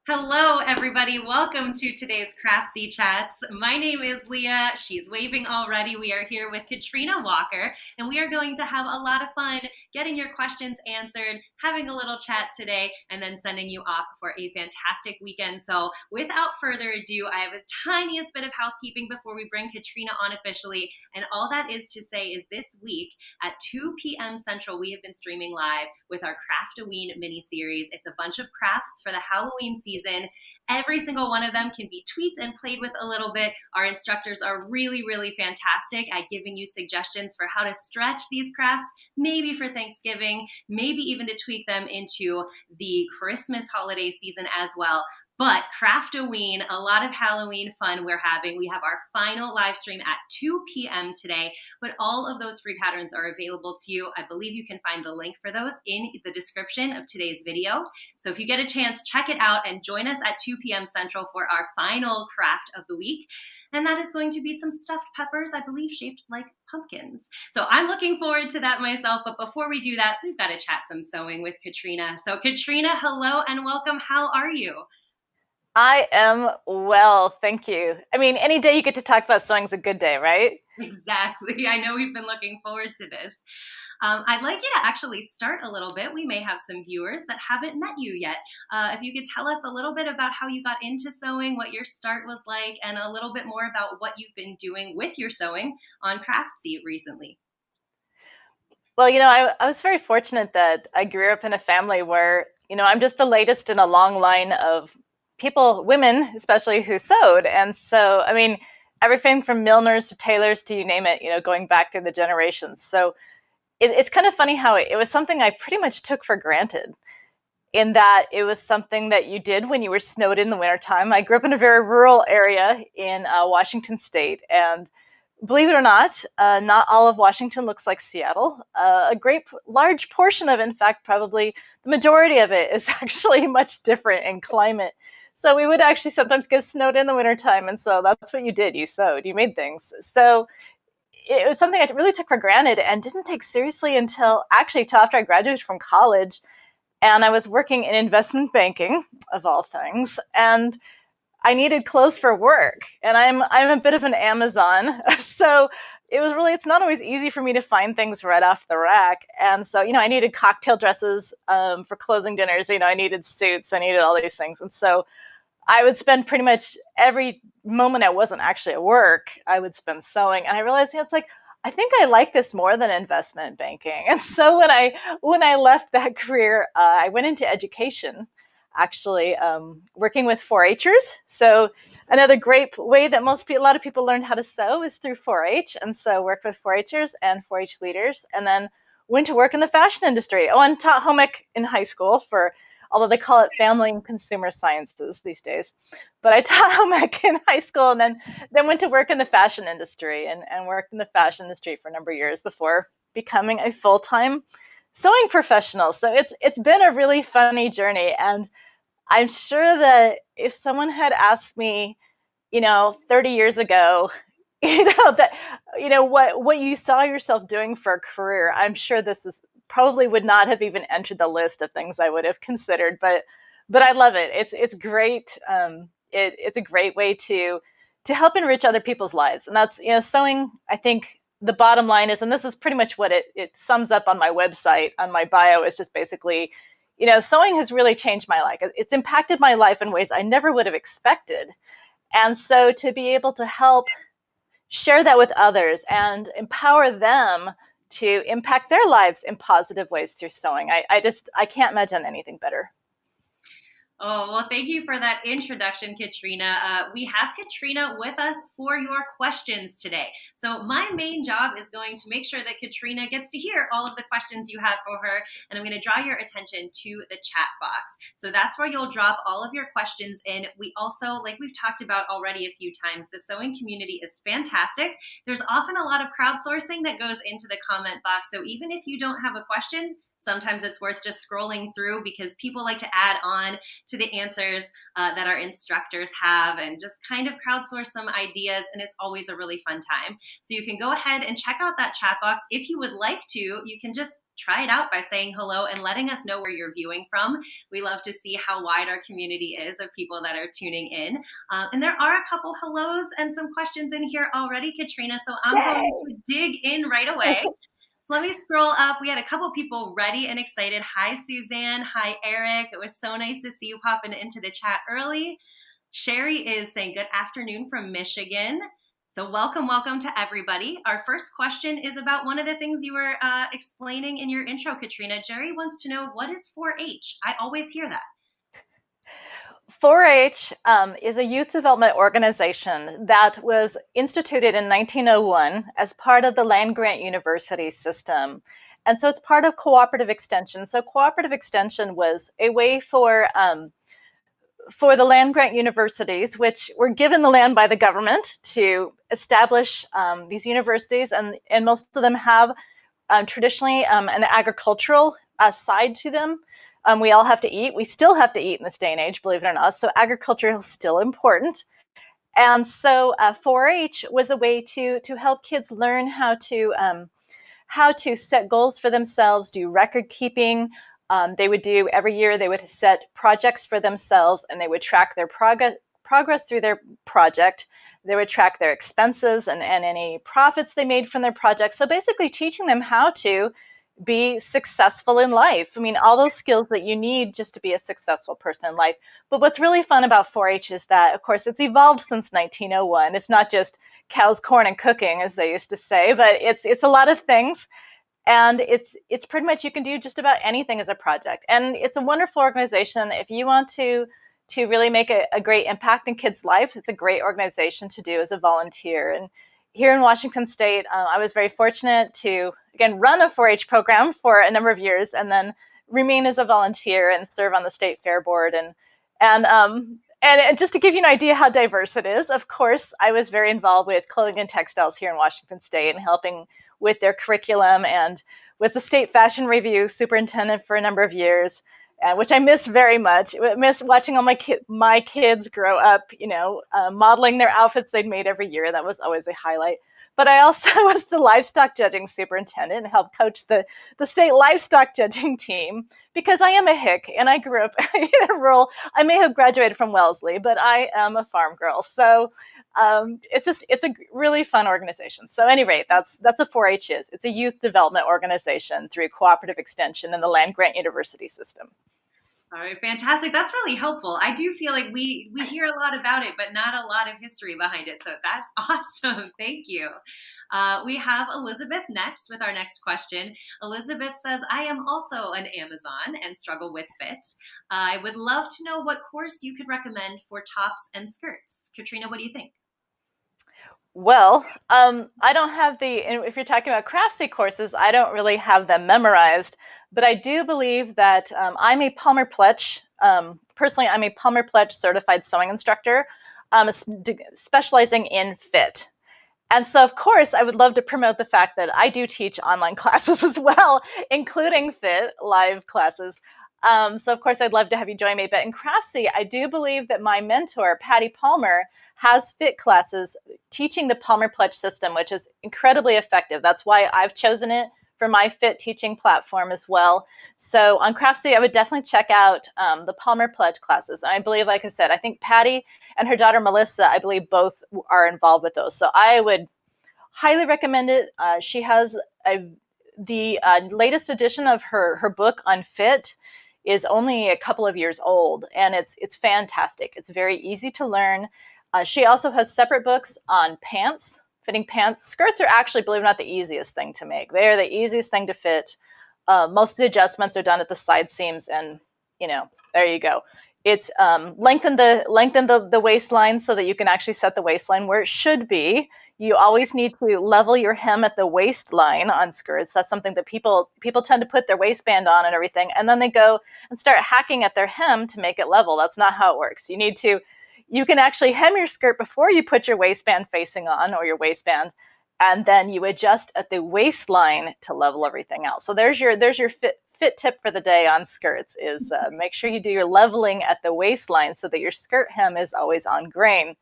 Hello, everybody. Welcome to today's Craftsy Chats. My name is Leah. She's waving already. We are here with Katrina Walker, and we are going to have a lot of fun getting your questions answered, having a little chat today, and then sending you off for a fantastic weekend. So, without further ado, I have a tiniest bit of housekeeping before we bring Katrina on officially. And all that is to say is this week at 2 p.m. Central, we have been streaming live with our Craftoween mini series. It's a bunch of crafts for the Halloween season. Every single one of them can be tweaked and played with a little bit. Our instructors are really, really fantastic at giving you suggestions for how to stretch these crafts, maybe for Thanksgiving, maybe even to tweak them into the Christmas holiday season as well. But Craftoween, a lot of Halloween fun we're having. We have our final live stream at 2 p.m. today, but all of those free patterns are available to you. I believe you can find the link for those in the description of today's video. So if you get a chance, check it out and join us at 2 p.m. Central for our final craft of the week. And that is going to be some stuffed peppers, I believe, shaped like pumpkins. So I'm looking forward to that myself. But before we do that, we've got to chat some sewing with Katrina. So Katrina, hello and welcome. How are you? I am well, thank you. I mean, any day you get to talk about sewing is a good day, right? Exactly. I know we've been looking forward to this. I'd like you to actually start a little bit. We may have some viewers that haven't met you yet. If you could tell us a little bit about how you got into sewing, what your start was like, and a little bit more about what you've been doing with your sewing on Craftsy recently. Well, I was very fortunate that I grew up in a family where, I'm just the latest in a long line of people, women especially, who sewed. And so, I mean, everything from milliners to tailors to you name it, going back through the generations. So it's kind of funny how it was something I pretty much took for granted, in that it was something that you did when you were snowed in the wintertime. I grew up in a very rural area in Washington State, and believe it or not all of Washington looks like Seattle. A great large portion of it, in fact, probably the majority of it, is actually much different in climate. So we would actually sometimes get snowed in the wintertime, and so that's what you did. You sewed, you made things. So it was something I really took for granted and didn't take seriously until after I graduated from college, and I was working in investment banking, of all things, and I needed clothes for work, and I'm a bit of an Amazon, so it's not always easy for me to find things right off the rack, and so I needed cocktail dresses for closing dinners. I needed suits, I needed all these things, and so I would spend pretty much every moment I wasn't actually at work, I would spend sewing, and I realized it's like, I think I like this more than investment banking. And so when I left that career, I went into education, actually working with 4-Hers. So another great way that a lot of people learn how to sew is through 4-H. And so worked with 4-Hers and 4-H leaders, and then went to work in the fashion industry. Oh, and taught home ec in high school, although they call it family and consumer sciences these days. But I taught home ec in high school, and then went to work in the fashion industry, and worked in the fashion industry for a number of years before becoming a full-time sewing professional. So it's been a really funny journey, and I'm sure that if someone had asked me, 30 years ago, that what you saw yourself doing for a career, I'm sure this is probably would not have even entered the list of things I would have considered. But I love it. It's great. It's a great way to help enrich other people's lives, and that's sewing. I think the bottom line is, and this is pretty much what it sums up on my website, on my bio, is just basically, sewing has really changed my life. It's impacted my life in ways I never would have expected. And so to be able to help share that with others and empower them to impact their lives in positive ways through sewing, I can't imagine anything better. Oh, well, thank you for that introduction, Katrina. We have Katrina with us for your questions today. So my main job is going to make sure that Katrina gets to hear all of the questions you have for her, and I'm going to draw your attention to the chat box. So that's where you'll drop all of your questions in. We also, like we've talked about already a few times, the sewing community is fantastic. There's often a lot of crowdsourcing that goes into the comment box. So even if you don't have a question, Sometimes it's worth just scrolling through because people like to add on to the answers that our instructors have and just kind of crowdsource some ideas. And it's always a really fun time. So you can go ahead and check out that chat box. If you would like to, you can just try it out by saying hello and letting us know where you're viewing from. We love to see how wide our community is of people that are tuning in. And there are a couple hellos and some questions in here already, Katrina. So I'm going Yay! to dig in right away. So let me scroll up. We had a couple people ready and excited. Hi, Suzanne. Hi, Eric. It was so nice to see you popping into the chat early. Sherry is saying good afternoon from Michigan. So welcome to everybody. Our first question is about one of the things you were explaining in your intro, Katrina. Jerry wants to know, what is 4-H? I always hear that. 4-H is a youth development organization that was instituted in 1901 as part of the land-grant university system. And so it's part of cooperative extension. So cooperative extension was a way for the land-grant universities, which were given the land by the government to establish these universities, and most of them have traditionally an agricultural side to them. We all have to eat. We still have to eat in this day and age, believe it or not. So agriculture is still important. And so 4-H was a way to help kids learn how to set goals for themselves, do record keeping. They would do every year, they would set projects for themselves, and they would track their progress through their project. They would track their expenses and any profits they made from their project. So basically teaching them how to be successful in life. I mean, all those skills that you need just to be a successful person in life. But what's really fun about 4-H is that, of course, it's evolved since 1901. It's not just cows, corn, and cooking, as they used to say, but it's a lot of things. And it's pretty much, you can do just about anything as a project. And it's a wonderful organization. If you want to really make a great impact in kids' life, it's a great organization to do as a volunteer. And here in Washington State, I was very fortunate to, again, run a 4-H program for a number of years and then remain as a volunteer and serve on the state fair board. And just to give you an idea how diverse it is, of course, I was very involved with clothing and textiles here in Washington State and helping with their curriculum, and was the state fashion review superintendent for a number of years, which I miss very much. I miss watching all my kids grow up, modeling their outfits they'd made every year. That was always a highlight. But I also was the livestock judging superintendent and helped coach the state livestock judging team, because I am a hick and I grew up in a rural, I may have graduated from Wellesley, but I am a farm girl. So it's a really fun organization. So at any rate, that's a 4-H is. It's a youth development organization through cooperative extension in the land-grant university system. All right, fantastic. That's really helpful. I do feel like we hear a lot about it, but not a lot of history behind it. So that's awesome. Thank you. We have Elizabeth next with our next question. Elizabeth says, I am also an Amazon and struggle with fit. I would love to know what course you could recommend for tops and skirts. Katrina, what do you think? Well, I don't have if you're talking about Craftsy courses, I don't really have them memorized, but I do believe that I'm a Palmer-Pletch, personally, I'm a Palmer-Pletch certified sewing instructor, specializing in fit. And so, of course, I would love to promote the fact that I do teach online classes as well, including fit live classes. So, of course, I'd love to have you join me. But in Craftsy, I do believe that my mentor, Patty Palmer, has fit classes teaching the Palmer-Pletch system, which is incredibly effective. That's why I've chosen it for my fit teaching platform as well. So on Craftsy, I would definitely check out the Palmer-Pletch classes. And I believe, like I said, I think Patty and her daughter Melissa, I believe both are involved with those. So I would highly recommend it. She has the latest edition of her book on fit is only a couple of years old, and it's fantastic. It's very easy to learn. She also has separate books on pants, fitting pants. Skirts are actually, believe it or not, the easiest thing to make. They are the easiest thing to fit. Most of the adjustments are done at the side seams, and there you go. It's lengthen the waistline so that you can actually set the waistline where it should be. You always need to level your hem at the waistline on skirts. That's something that people tend to put their waistband on and everything, and then they go and start hacking at their hem to make it level. That's not how it works. You can actually hem your skirt before you put your waistband facing on, or your waistband, and then you adjust at the waistline to level everything else. So there's your fit tip for the day on skirts is make sure you do your leveling at the waistline so that your skirt hem is always on grain.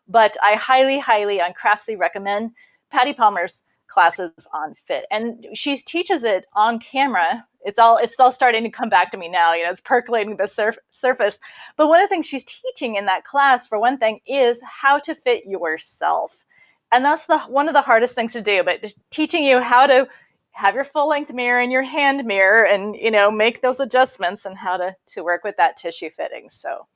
But I highly, highly on Craftsy recommend Patty Palmer's classes on fit, and she teaches it on camera. It's all starting to come back to me now. It's percolating the surface. But one of the things she's teaching in that class, for one thing, is how to fit yourself, and that's one of the hardest things to do. But teaching you how to have your full length mirror and your hand mirror, and make those adjustments and how to work with that tissue fitting. So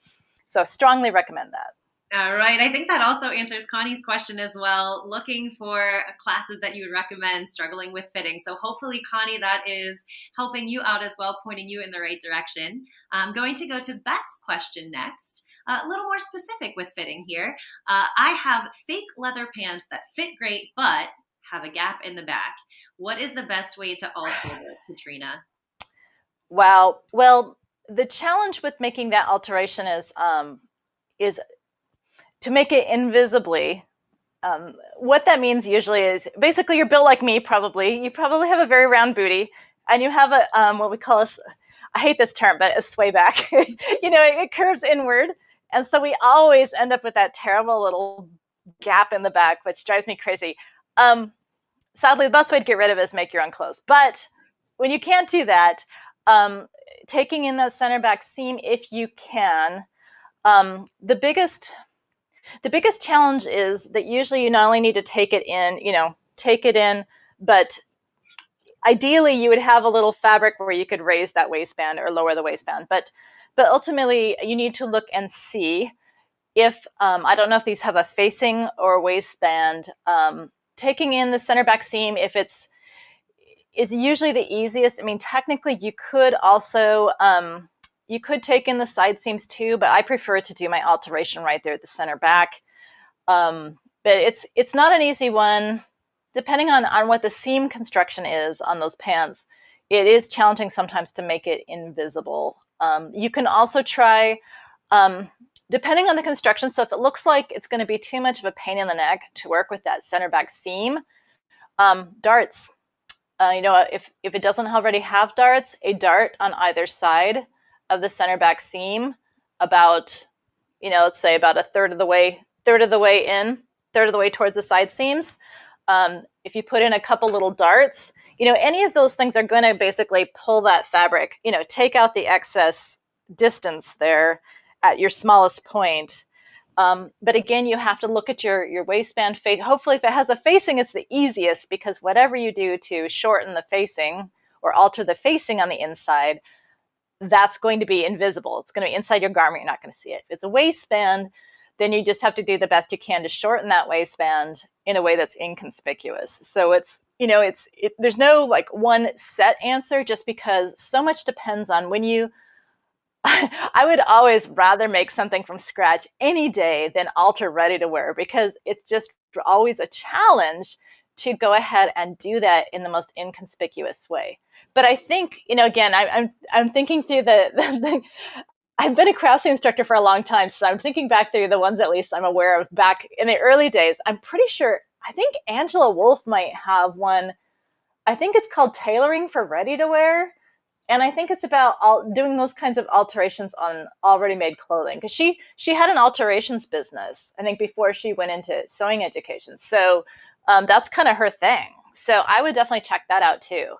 strongly recommend that. All right. I think that also answers Connie's question as well. Looking for classes that you would recommend struggling with fitting. So hopefully, Connie, that is helping you out as well, pointing you in the right direction. I'm going to go to Beth's question next. A little more specific with fitting here. I have fake leather pants that fit great, but have a gap in the back. What is the best way to alter it, Katrina? Wow. Well, the challenge with making that alteration is to make it invisibly. What that means usually is basically you're built like me, probably. You probably have a very round booty, and you have what we call I hate this term, but a sway back. It curves inward. And so we always end up with that terrible little gap in the back, which drives me crazy. Sadly, the best way to get rid of it is make your own clothes. But when you can't do that, taking in that center back seam if you can, the biggest challenge is that usually you not only need to take it in, but ideally you would have a little fabric where you could raise that waistband or lower the waistband. But ultimately you need to look and see if, I don't know if these have a facing or waistband, taking in the center back seam, if is usually the easiest. I mean, technically you could also, you could take in the side seams too, but I prefer to do my alteration right there at the center back. But it's not an easy one. Depending on what the seam construction is on those pants, it is challenging sometimes to make it invisible. You can also try, depending on the construction, so if it looks like it's going to be too much of a pain in the neck to work with that center back seam, darts. If it doesn't already have darts, a dart on either side of the center back seam, about, let's say about a third of the way in, third of the way towards the side seams. If you put in a couple little darts, any of those things are going to basically pull that fabric, take out the excess distance there at your smallest point. But again, you have to look at your waistband face. Hopefully, if it has a facing, it's the easiest, because whatever you do to shorten the facing or alter the facing on the inside, that's going to be invisible. It's going to be inside your garment. You're not going to see it. If it's a waistband, then you just have to do the best you can to shorten that waistband in a way that's inconspicuous. So there's no like one set answer, just because so much depends on when you, I would always rather make something from scratch any day than alter ready to wear, because it's just always a challenge to go ahead and do that in the most inconspicuous way. But I think, again, I'm thinking through the I've been a Craftsy instructor for a long time, so I'm thinking back through the ones at least I'm aware of back in the early days. I'm pretty sure, I think Angela Wolf might have one. I think it's called Tailoring for Ready to Wear. And I think it's about doing those kinds of alterations on already made clothing, because she had an alterations business, I think, before she went into sewing education. So that's kind of her thing. So I would definitely check that out too,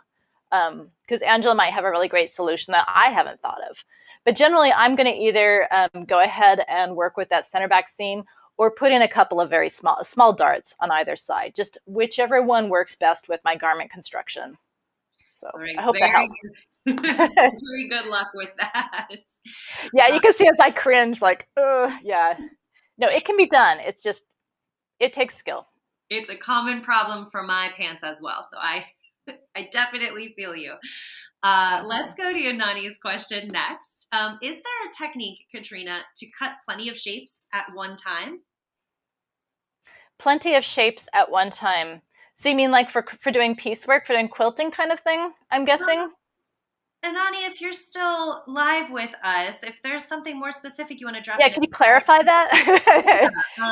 because Angela might have a really great solution that I haven't thought of. But generally, I'm going to either go ahead and work with that center back seam, or put in a couple of very small darts on either side, just whichever one works best with my garment construction. So All right, I hope that helps. Very good luck with that. Yeah, you can see as I cringe, like, yeah. No, it can be done. It's just, it takes skill. It's a common problem for my pants as well. So I definitely feel you. Let's go to Nani's question next. Is there a technique, Katrina, to cut plenty of shapes at one time? Plenty of shapes at one time. So you mean like for doing piecework, for doing quilting kind of thing, I'm guessing? And Nani, if you're still live with us, if there's something more specific you want to drop Yeah, in. can you clarify that? Yeah,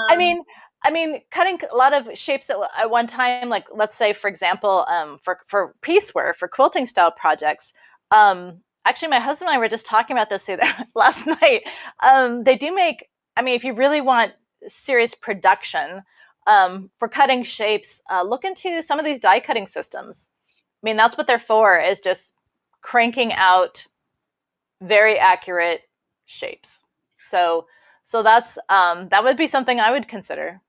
I mean, cutting a lot of shapes at one time, like let's say, for example, for piecework, for quilting style projects, Actually, my husband and I were just talking about this last night. They do make, I mean, if you really want serious production for cutting shapes, look into some of these die cutting systems. I mean, that's what they're for, is just cranking out very accurate shapes. So, so that would be something I would consider.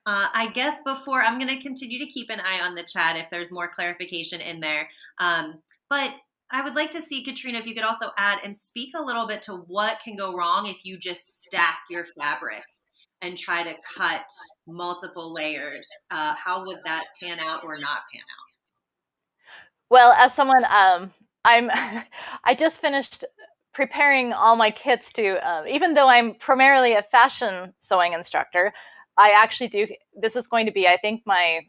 I guess before I'm going to continue to keep an eye on the chat if there's more clarification in there. But I would like to see, Katrina, if you could also add and speak a little bit to what can go wrong if you just stack your fabric and try to cut multiple layers. How would that pan out or not pan out? Well, as someone, I'm, I just finished preparing all my kits to, even though I'm primarily a fashion sewing instructor, I actually do, this is going to be, I think, my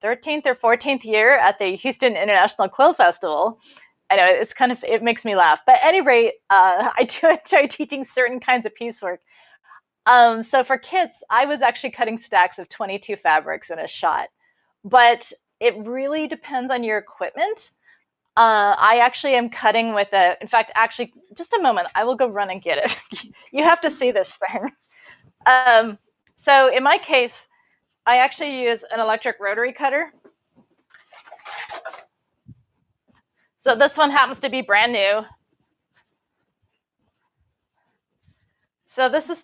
13th or 14th year at the Houston International Quill Festival. I know it's kind of, it makes me laugh. But at any rate, I do enjoy teaching certain kinds of piecework. So for kits, I was actually cutting stacks of 22 fabrics in a shot. But it really depends on your equipment. I actually am cutting with in fact, actually, just a moment, I will go run and get it. You have to see this thing. Um, so in my case, I actually use an electric rotary cutter. So this one happens to be brand new. So this is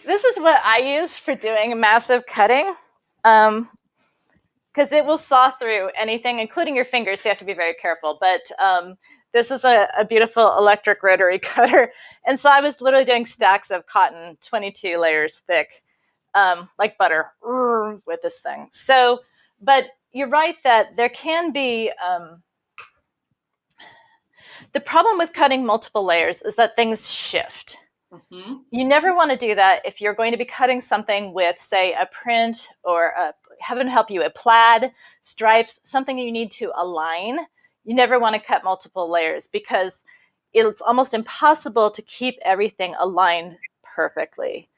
this is what I use for doing massive cutting, because it will saw through anything, including your fingers. So you have to be very careful. But this is a beautiful electric rotary cutter, and so I was literally doing stacks of cotton, 22 layers thick, like butter, with this thing. So, but you're right that there can be. The problem with cutting multiple layers is that things shift. Mm-hmm. You never want to do that if you're going to be cutting something with, say, a print or heaven help you, a plaid, stripes, something you need to align. You never want to cut multiple layers because it's almost impossible to keep everything aligned perfectly.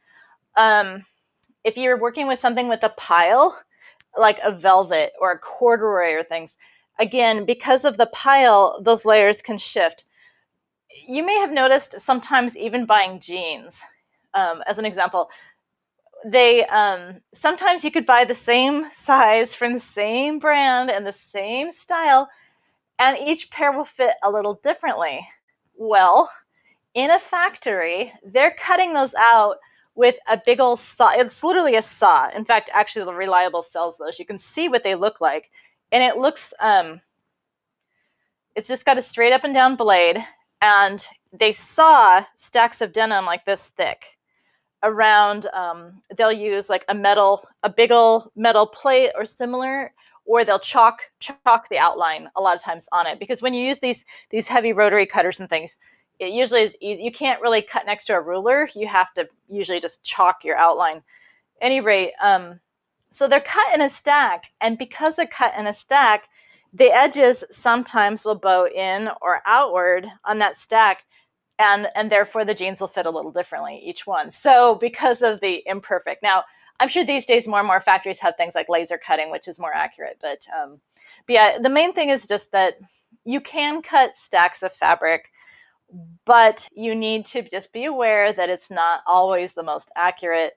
If you're working with something with a pile, like a velvet or a corduroy or things, again, because of the pile, those layers can shift. You may have noticed sometimes even buying jeans, as an example, they sometimes you could buy the same size from the same brand and the same style, and each pair will fit a little differently. Well, in a factory, they're cutting those out with a big old saw. It's literally a saw. In fact, actually, the Reliable sells those. You can see what they look like, and it looks it's just got a straight up and down blade, and they saw stacks of denim like this thick around. They'll use like a big old metal plate or similar, or they'll chalk the outline a lot of times on it, because when you use these heavy rotary cutters and things, it usually is easy. You can't really cut next to a ruler. You have to usually just chalk your outline. At any rate, so they're cut in a stack, and because they're cut in a stack, the edges sometimes will bow in or outward on that stack, and therefore the jeans will fit a little differently, each one. So because of the imperfect. Now, I'm sure these days more and more factories have things like laser cutting, which is more accurate. But yeah, the main thing is just that you can cut stacks of fabric, but you need to just be aware that it's not always the most accurate.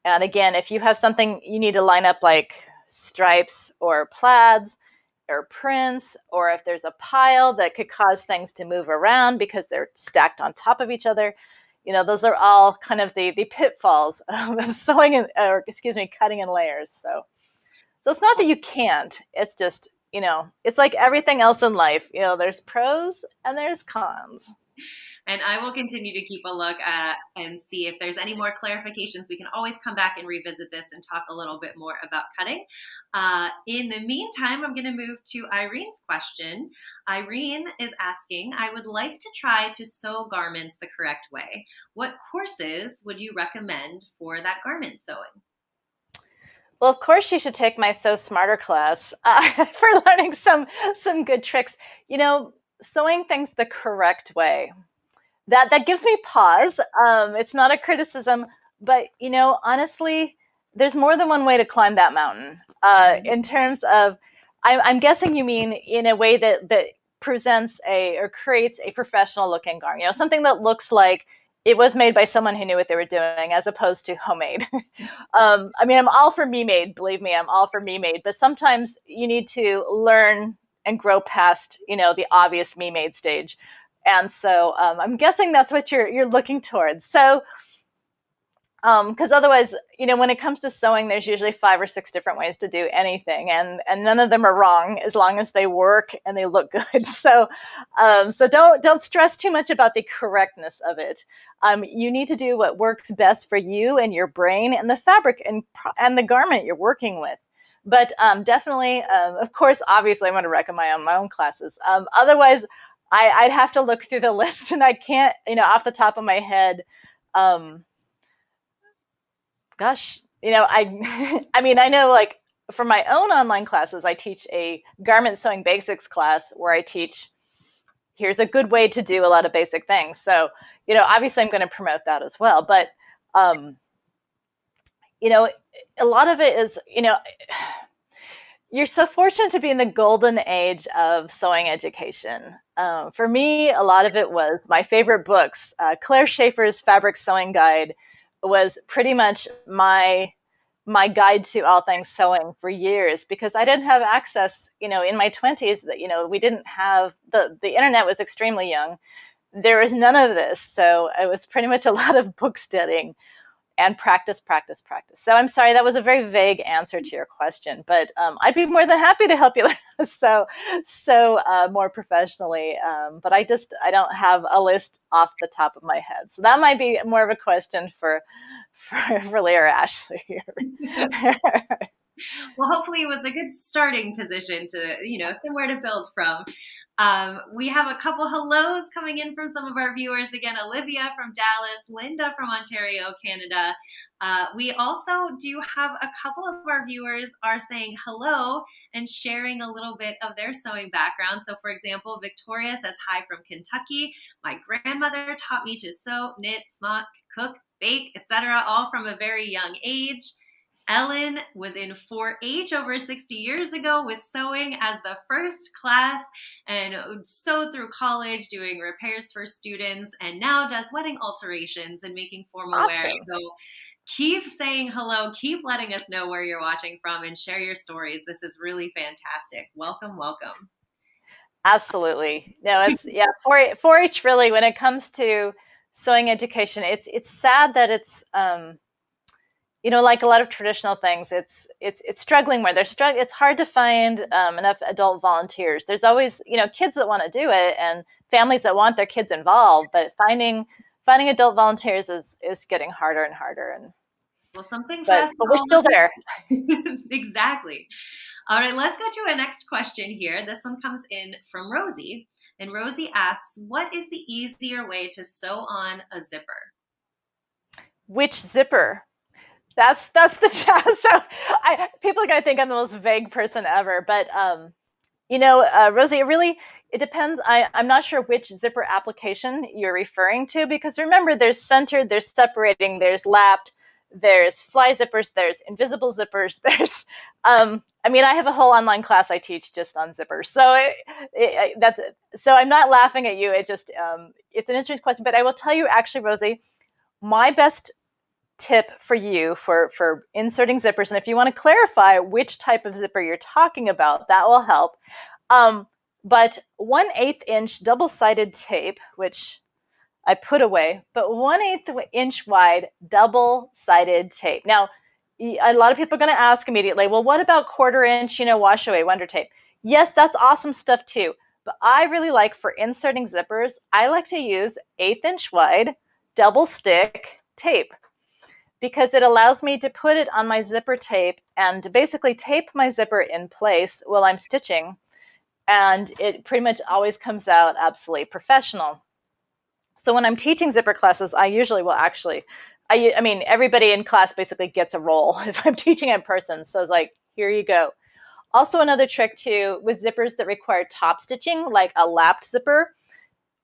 And again, if you have something you need to line up like stripes or plaids or prints, or if there's a pile that could cause things to move around because they're stacked on top of each other, those are all kind of the pitfalls of sewing or cutting in layers. So it's not that you can't, it's just, it's like everything else in life, there's pros and there's cons. And I will continue to keep a look at and see if there's any more clarifications. We can always come back and revisit this and talk a little bit more about cutting. In the meantime, I'm going to move to Irene's question. Irene is asking, I would like to try to sew garments the correct way. What courses would you recommend for that garment sewing? Well, of course, you should take my Sew Smarter class for learning some good tricks. Sewing things the correct way. That gives me pause. It's not a criticism, but honestly, there's more than one way to climb that mountain. In terms of, I'm guessing you mean in a way that presents or creates a professional looking garment, you know, something that looks like it was made by someone who knew what they were doing as opposed to homemade. I mean, I'm all for me made, believe me, I'm all for me made, but sometimes you need to learn and grow past, you know, the obvious me made stage. And so I'm guessing that's what you're looking towards. So because otherwise, you know, when it comes to sewing, there's usually 5 or 6 different ways to do anything, and none of them are wrong as long as they work and they look good. So, so don't stress too much about the correctness of it. You need to do what works best for you and your brain and the fabric and the garment you're working with. But definitely, of course, obviously, I'm going to recommend my own classes. Otherwise, I'd have to look through the list, and I can't, you know, off the top of my head. Gosh, you know, I mean, I know, like, for my own online classes, I teach a garment sewing basics class where I teach, here's a good way to do a lot of basic things. So, you know, obviously I'm going to promote that as well. But, you know, a lot of it is, you know, you're so fortunate to be in the golden age of sewing education. For me, a lot of it was my favorite books. Claire Schaefer's Fabric Sewing Guide was pretty much my guide to all things sewing for years, because I didn't have access, you know, in my 20s. That, you know, we didn't have the internet was extremely young. There was none of this, so it was pretty much a lot of book studying and practice, practice, practice. So I'm sorry, that was a very vague answer to your question, but I'd be more than happy to help you so more professionally. But I don't have a list off the top of my head. So that might be more of a question for Leah or Ashley. Well, hopefully it was a good starting position to, you know, somewhere to build from. We have a couple hellos coming in from some of our viewers. Again, Olivia from Dallas, Linda from Ontario, Canada. We also do have a couple of our viewers are saying hello and sharing a little bit of their sewing background. So, for example, Victoria says, hi from Kentucky. My grandmother taught me to sew, knit, smock, cook, bake, etc., all from a very young age. Ellen was in 4-H over 60 years ago with sewing as the first class, and sewed through college doing repairs for students, and now does wedding alterations and making formal wear. Awesome. So keep saying hello, keep letting us know where you're watching from, and share your stories. This is really fantastic. Welcome, welcome. Absolutely. No, it's, yeah, 4-H really, when it comes to sewing education, it's sad that it's you know, like a lot of traditional things, it's struggling where it's hard to find enough adult volunteers. There's always, you know, kids that want to do it and families that want their kids involved, but finding adult volunteers is getting harder and harder. And Well, something for but us to we're all still there. Exactly. All right, let's go to a next question here. This one comes in from Rosie, and Rosie asks, what is the easier way to sew on a zipper? Which zipper? That's the chat. So people are gonna think I'm the most vague person ever, but you know, Rosie, it depends. I'm not sure which zipper application you're referring to, because remember, there's centered, there's separating, there's lapped, there's fly zippers, there's invisible zippers, there's I mean, I have a whole online class I teach just on zippers. So so I'm not laughing at you. It just it's an interesting question, but I will tell you, actually, Rosie, my best tip for you for inserting zippers, and if you want to clarify which type of zipper you're talking about, that will help. But 1/8 inch double-sided tape, which I put away, but 1/8 inch wide double-sided tape. Now, a lot of people are going to ask immediately, well, what about 1/4 inch, you know, wash away wonder tape? Yes, that's awesome stuff too. But I really like, for inserting zippers, I like to use 1/8 inch wide double stick tape, because it allows me to put it on my zipper tape and basically tape my zipper in place while I'm stitching. And it pretty much always comes out absolutely professional. So when I'm teaching zipper classes, I usually will actually, I mean, everybody in class basically gets a roll if I'm teaching in person. So it's like, here you go. Also, another trick too, with zippers that require top stitching, like a lapped zipper,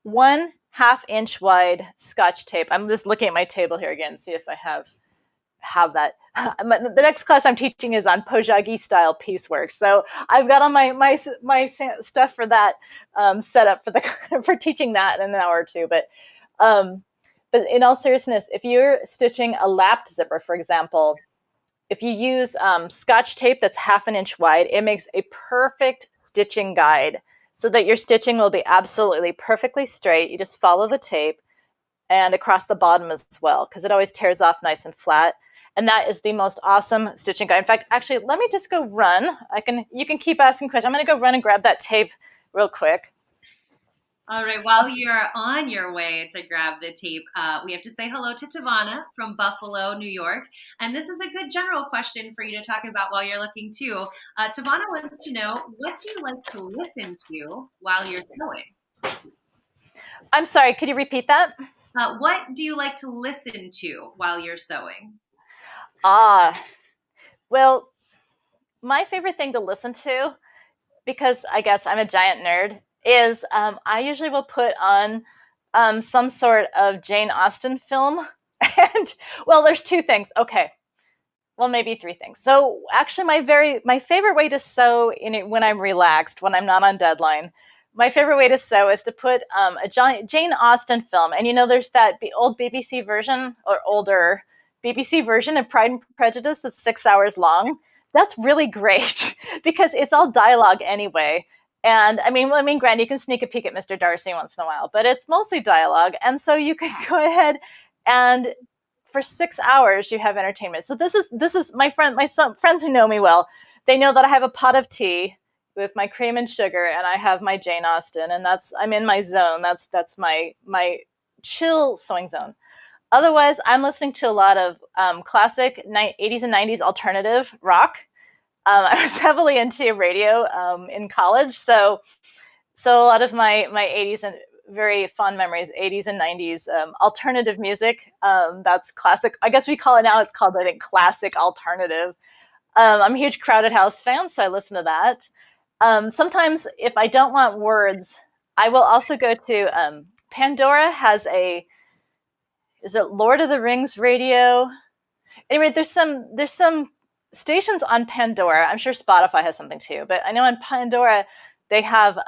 1/2 inch wide Scotch tape. I'm just looking at my table here again to see if I have have that. The next class I'm teaching is on Pojagi style piecework, so I've got all my stuff for that set up for the for teaching that in an hour or two. Um, but in all seriousness, if you're stitching a lapped zipper, for example, if you use Scotch tape that's 1/2 inch wide, it makes a perfect stitching guide so that your stitching will be absolutely perfectly straight. You just follow the tape and across the bottom as well, because it always tears off nice and flat. And that is the most awesome stitching guide. In fact, actually, let me just go run. You can keep asking questions. I'm going to go run and grab that tape real quick. All right, while you're on your way to grab the tape, we have to say hello to Tavana from Buffalo, New York. And this is a good general question for you to talk about while you're looking too. Tavana wants to know, what do you like to listen to while you're sewing? I'm sorry, could you repeat that? What do you like to listen to while you're sewing? Ah, well, my favorite thing to listen to, because I guess I'm a giant nerd, is I usually will put on some sort of Jane Austen film. And, well, there's two things. Okay. Well, maybe three things. So actually, my favorite way to sew in it when I'm relaxed, when I'm not on deadline, my favorite way to sew is to put a Jane Austen film. And there's that old BBC version or older BBC version of Pride and Prejudice that's 6 hours long. That's really great because it's all dialogue anyway. And granted, you can sneak a peek at Mr. Darcy once in a while, but it's mostly dialogue. And so you can go ahead and for 6 hours you have entertainment. So this is my friends who know me well. They know that I have a pot of tea with my cream and sugar, and I have my Jane Austen, and I'm in my zone. That's my chill sewing zone. Otherwise, I'm listening to a lot of classic 80s and 90s alternative rock. I was heavily into radio in college, so a lot of my 80s and very fond memories, 80s and 90s alternative music. That's classic. I guess we call it now. It's called, I think, classic alternative. I'm a huge Crowded House fan, so I listen to that. Sometimes, if I don't want words, I will also go to Pandora has is it Lord of the Rings radio? Anyway, there's some stations on Pandora. I'm sure Spotify has something too, but I know on Pandora they have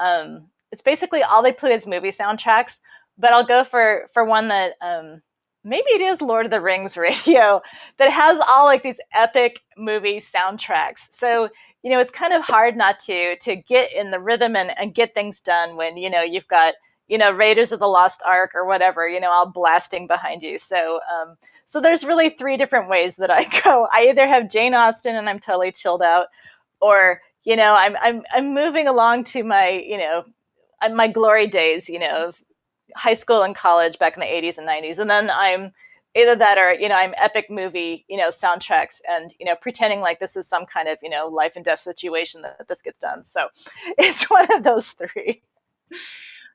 it's basically all they play is movie soundtracks. But I'll go for one that maybe it is Lord of the Rings radio that has all like these epic movie soundtracks. So it's kind of hard not to get in the rhythm and get things done when you've got Raiders of the Lost Ark or whatever all blasting behind you. So there's really three different ways that I go. I either have Jane Austen and I'm totally chilled out, or I'm moving along to my glory days, of high school and college back in the 80s and 90s, and then I'm either that or I'm epic movie soundtracks and pretending like this is some kind of life and death situation that this gets done. So it's one of those three.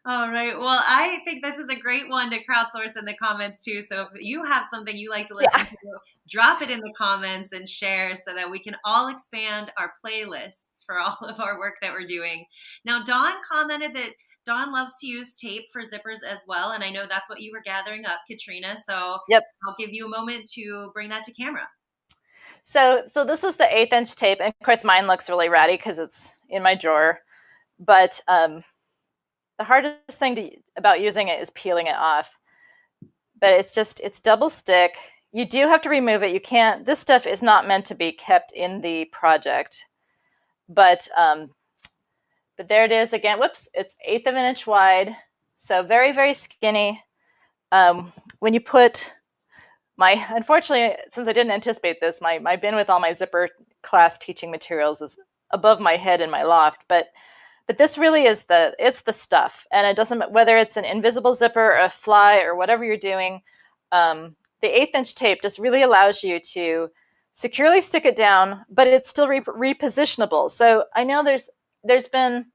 All right. Well, I think this is a great one to crowdsource in the comments too. So if you have something you like to listen Yeah. to, drop it in the comments and share so that we can all expand our playlists for all of our work that we're doing. Now, Dawn commented that Dawn loves to use tape for zippers as well. And I know that's what you were gathering up, Katrina. So Yep. I'll give you a moment to bring that to camera. So this is the 1/8 inch tape, and of course mine looks really ratty because it's in my drawer. But the hardest thing about using it is peeling it off. But it's double stick. You do have to remove it. You can't. This stuff is not meant to be kept in the project. But there it is again. Whoops! It's 1/8 of an inch wide, so very very skinny. When you put unfortunately, since I didn't anticipate this, my bin with all my zipper class teaching materials is above my head in my loft, but this really is it's the stuff, and it doesn't, whether it's an invisible zipper or a fly or whatever you're doing, the 1/8 inch tape just really allows you to securely stick it down, but it's still repositionable. So I know there's been,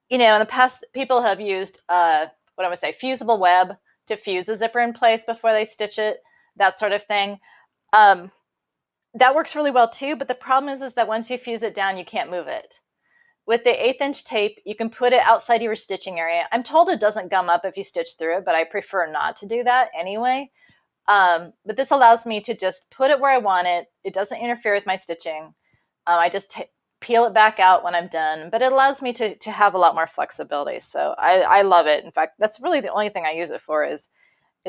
in the past, people have used what I would say fusible web to fuse a zipper in place before they stitch it, that sort of thing. That works really well too, but the problem is that once you fuse it down, you can't move it. With the 1/8 inch tape, you can put it outside your stitching area. I'm told it doesn't gum up if you stitch through it, but I prefer not to do that anyway. But this allows me to just put it where I want it. It doesn't interfere with my stitching. I just peel it back out when I'm done, but it allows me to have a lot more flexibility. So I love it. In fact, that's really the only thing I use it for is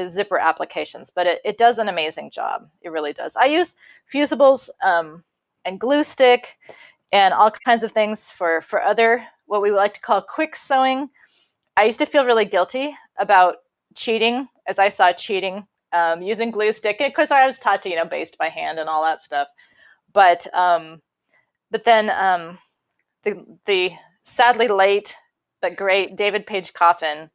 zipper applications, but it does an amazing job. It really does. I use fusibles and glue stick and all kinds of things for other, what we like to call quick sewing. I used to feel really guilty about cheating, as I saw cheating using glue stick. And of course, I was taught to, baste by hand and all that stuff. But then the sadly late but great David Page Coffin,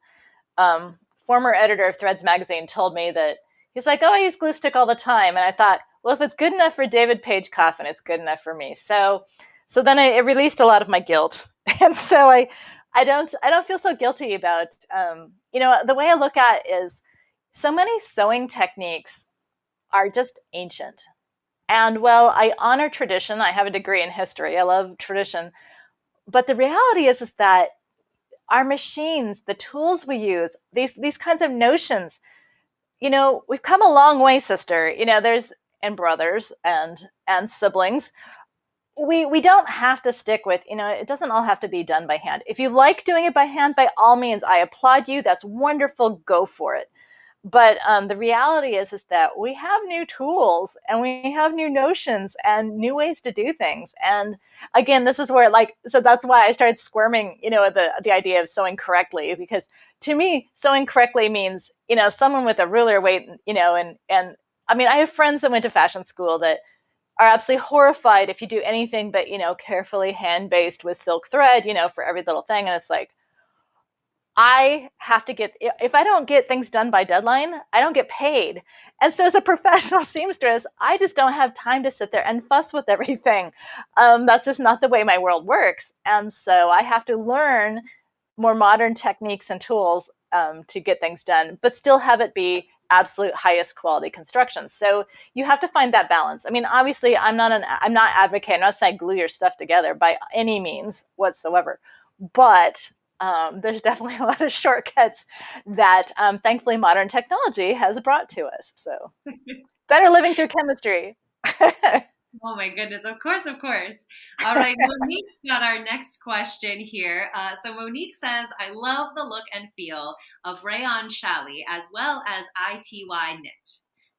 former editor of Threads magazine, told me that he's like, "Oh, I use glue stick all the time," and I thought, well, if it's good enough for David Page Coffin, it's good enough for me. So then it released a lot of my guilt, and so I don't feel so guilty about the way I look at it is so many sewing techniques are just ancient. And well, I honor tradition. I have a degree in history. I love tradition. But the reality is that our machines, the tools we use, these kinds of notions, we've come a long way, sister. There's and brothers and siblings. We don't have to stick with, it doesn't all have to be done by hand. If you like doing it by hand, by all means, I applaud you. That's wonderful. Go for it. But the reality is that we have new tools and we have new notions and new ways to do things. And again, this is where so that's why I started squirming, the idea of sewing correctly, because to me, sewing correctly means, someone with a ruler weight, and I mean, I have friends that went to fashion school that are absolutely horrified if you do anything but, carefully hand based with silk thread, for every little thing. And it's like, I have to if I don't get things done by deadline, I don't get paid. And so as a professional seamstress, I just don't have time to sit there and fuss with everything. That's just not the way my world works. And so I have to learn more modern techniques and tools to get things done, but still have it be absolute highest quality construction. So you have to find that balance. I mean, obviously, I'm not advocating, I'm not saying glue your stuff together by any means whatsoever, but there's definitely a lot of shortcuts that thankfully modern technology has brought to us. So better living through chemistry. Oh my goodness, of course, of course. All right, Monique's got our next question here. So Monique says, I love the look and feel of rayon challis as well as ITY knit.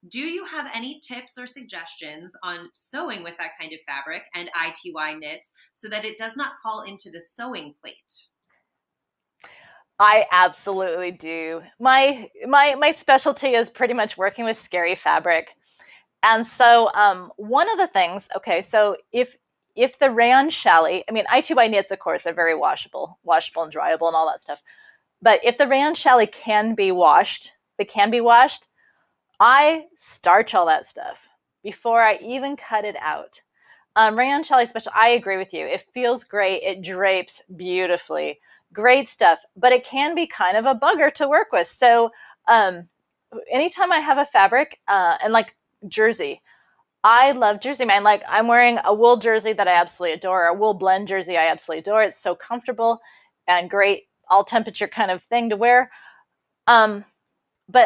Do you have any tips or suggestions on sewing with that kind of fabric and ITY knits so that it does not fall into the sewing plate? I absolutely do. My specialty is pretty much working with scary fabric. And so one of the things, okay, so if the rayon challis, I mean, ITY knits, of course, are very washable and dryable and all that stuff. But if the rayon challis can be washed, I starch all that stuff before I even cut it out. Rayon challis special, I agree with you. It feels great. It drapes beautifully. Great stuff. But it can be kind of a bugger to work with. So anytime I have a fabric, and like jersey, I love jersey, man. Like I'm wearing a wool jersey that I absolutely adore, a wool blend jersey I absolutely adore. It's so comfortable and great, all temperature kind of thing to wear. But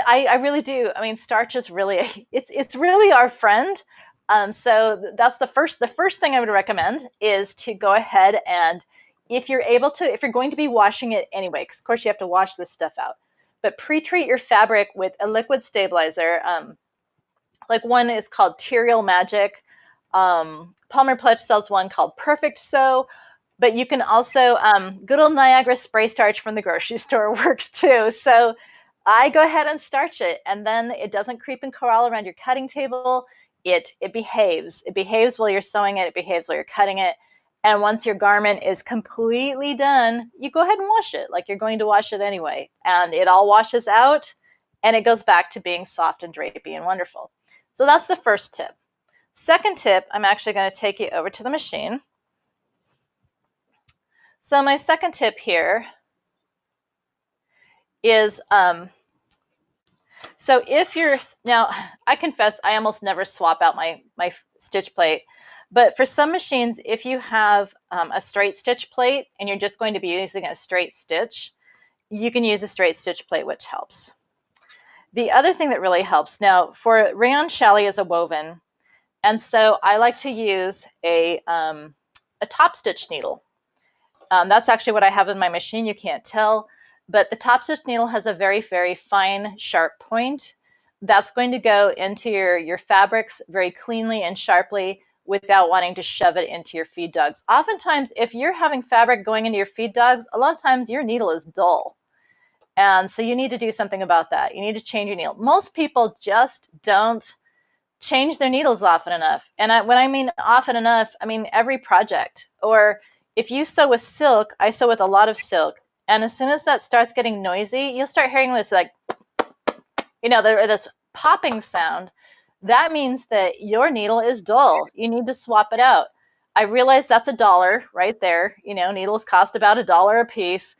I really do. I mean, starch is really it's really our friend. So that's the first thing I would recommend is to go ahead and if you're going to be washing it anyway, because of course you have to wash this stuff out, but pre-treat your fabric with a liquid stabilizer. Like one is called Tyrial Magic. Palmer Pledge sells one called Perfect Sew. But you can also, good old Niagara spray starch from the grocery store works too. So I go ahead and starch it, and then it doesn't creep and crawl around your cutting table. It behaves. It behaves while you're sewing it. It behaves while you're cutting it. And once your garment is completely done, you go ahead and wash it like you're going to wash it anyway. And it all washes out, and it goes back to being soft and drapey and wonderful. So that's the first tip. Second tip, I'm actually going to take you over to the machine. So my second tip here is, so if you're, now I confess I almost never swap out my stitch plate, but for some machines, if you have a straight stitch plate and you're just going to be using a straight stitch, you can use a straight stitch plate, which helps. The other thing that really helps now for rayon challis is a woven, and so I like to use a top stitch needle. That's actually what I have in my machine. You can't tell, but the top stitch needle has a very, very fine, sharp point. That's going to go into your fabrics very cleanly and sharply without wanting to shove it into your feed dogs. Oftentimes, if you're having fabric going into your feed dogs, a lot of times your needle is dull. And so you need to do something about that. You need to change your needle. Most people just don't change their needles often enough. And when I mean often enough, I mean every project. Or if you sew with silk, I sew with a lot of silk. And as soon as that starts getting noisy, you'll start hearing this like, this popping sound. That means that your needle is dull. You need to swap it out. I realize that's $1 right there. Needles cost about $1 a piece.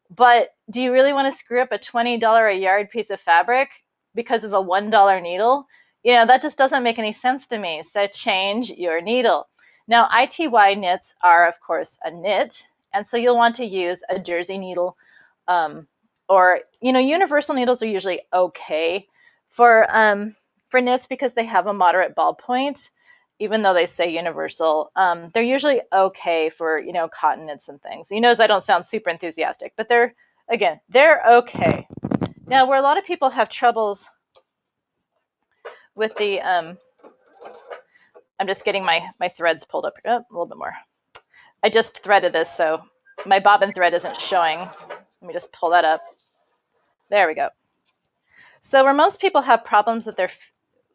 But do you really want to screw up a $20 a yard piece of fabric because of a $1 needle? That just doesn't make any sense to me. So change your needle. Now, ITY knits are, of course, a knit. And so you'll want to use a jersey needle. Or universal needles are usually okay for knits because they have a moderate ball point. Even though they say universal, they're usually okay for, cotton knits and things. You notice I don't sound super enthusiastic, but they're okay. Now, where a lot of people have troubles with the, I'm just getting my threads pulled up. Oh, a little bit more. I just threaded this, so my bobbin thread isn't showing. Let me just pull that up. There we go. So where most people have problems with their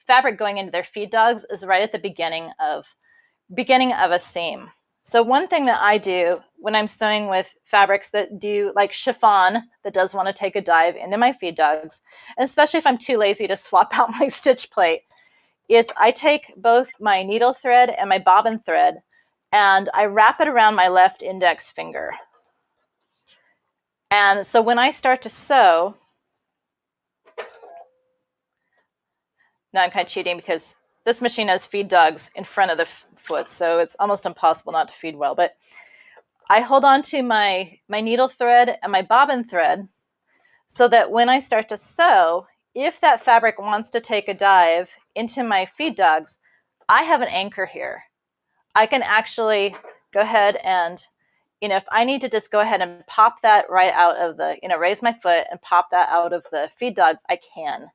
fabric going into their feed dogs is right at the beginning of a seam. So one thing that I do when I'm sewing with fabrics that do like chiffon that does want to take a dive into my feed dogs, and especially if I'm too lazy to swap out my stitch plate, is I take both my needle thread and my bobbin thread and I wrap it around my left index finger. And so when I start to sew, now I'm kind of cheating because this machine has feed dogs in front of the foot, so it's almost impossible not to feed well. But I hold on to my needle thread and my bobbin thread so that when I start to sew, if that fabric wants to take a dive into my feed dogs, I have an anchor here. I can actually go ahead and, if I need to just go ahead and pop that right out of the, raise my foot and pop that out of the feed dogs, I can.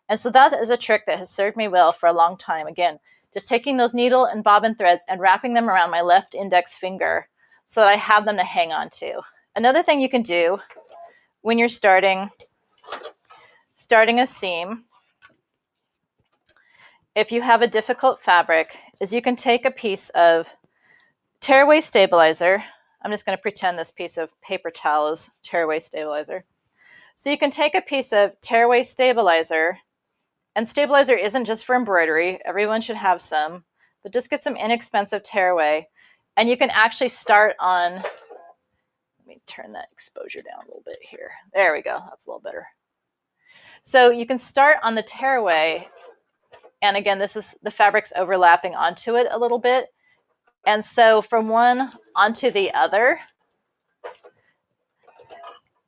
And so that is a trick that has served me well for a long time. Again, just taking those needle and bobbin threads and wrapping them around my left index finger so that I have them to hang on to. Another thing you can do when you're starting a seam, if you have a difficult fabric, is you can take a piece of tearaway stabilizer. I'm just going to pretend this piece of paper towel is tearaway stabilizer. So you can take a piece of tearaway stabilizer. And stabilizer isn't just for embroidery. Everyone should have some. But just get some inexpensive tearaway. And you can actually start on, let me turn that exposure down a little bit here. There we go. That's a little better. So you can start on the tearaway. And again, this is the fabric's overlapping onto it a little bit. And so from one onto the other.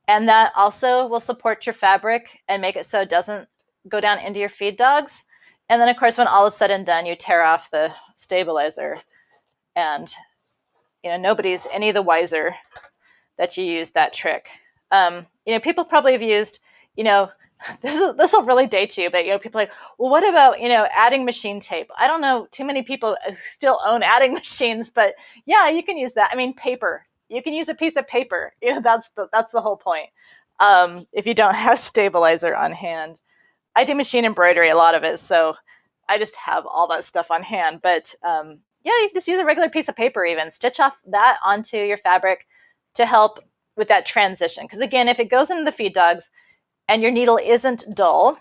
And that also will support your fabric and make it so it doesn't go down into your feed dogs. And then, of course, when all is said and done, you tear off the stabilizer. And, nobody's any the wiser that you used that trick. People probably have used, this will really date you, but, people are like, well, what about, adding machine tape? I don't know too many people still own adding machines, but yeah, you can use that. I mean, paper. You can use a piece of paper. That's the whole point. If you don't have stabilizer on hand. I do machine embroidery, a lot of it, so I just have all that stuff on hand. But yeah, you can just use a regular piece of paper even. Stitch off that onto your fabric to help with that transition. Because again, if it goes into the feed dogs and your needle isn't dull,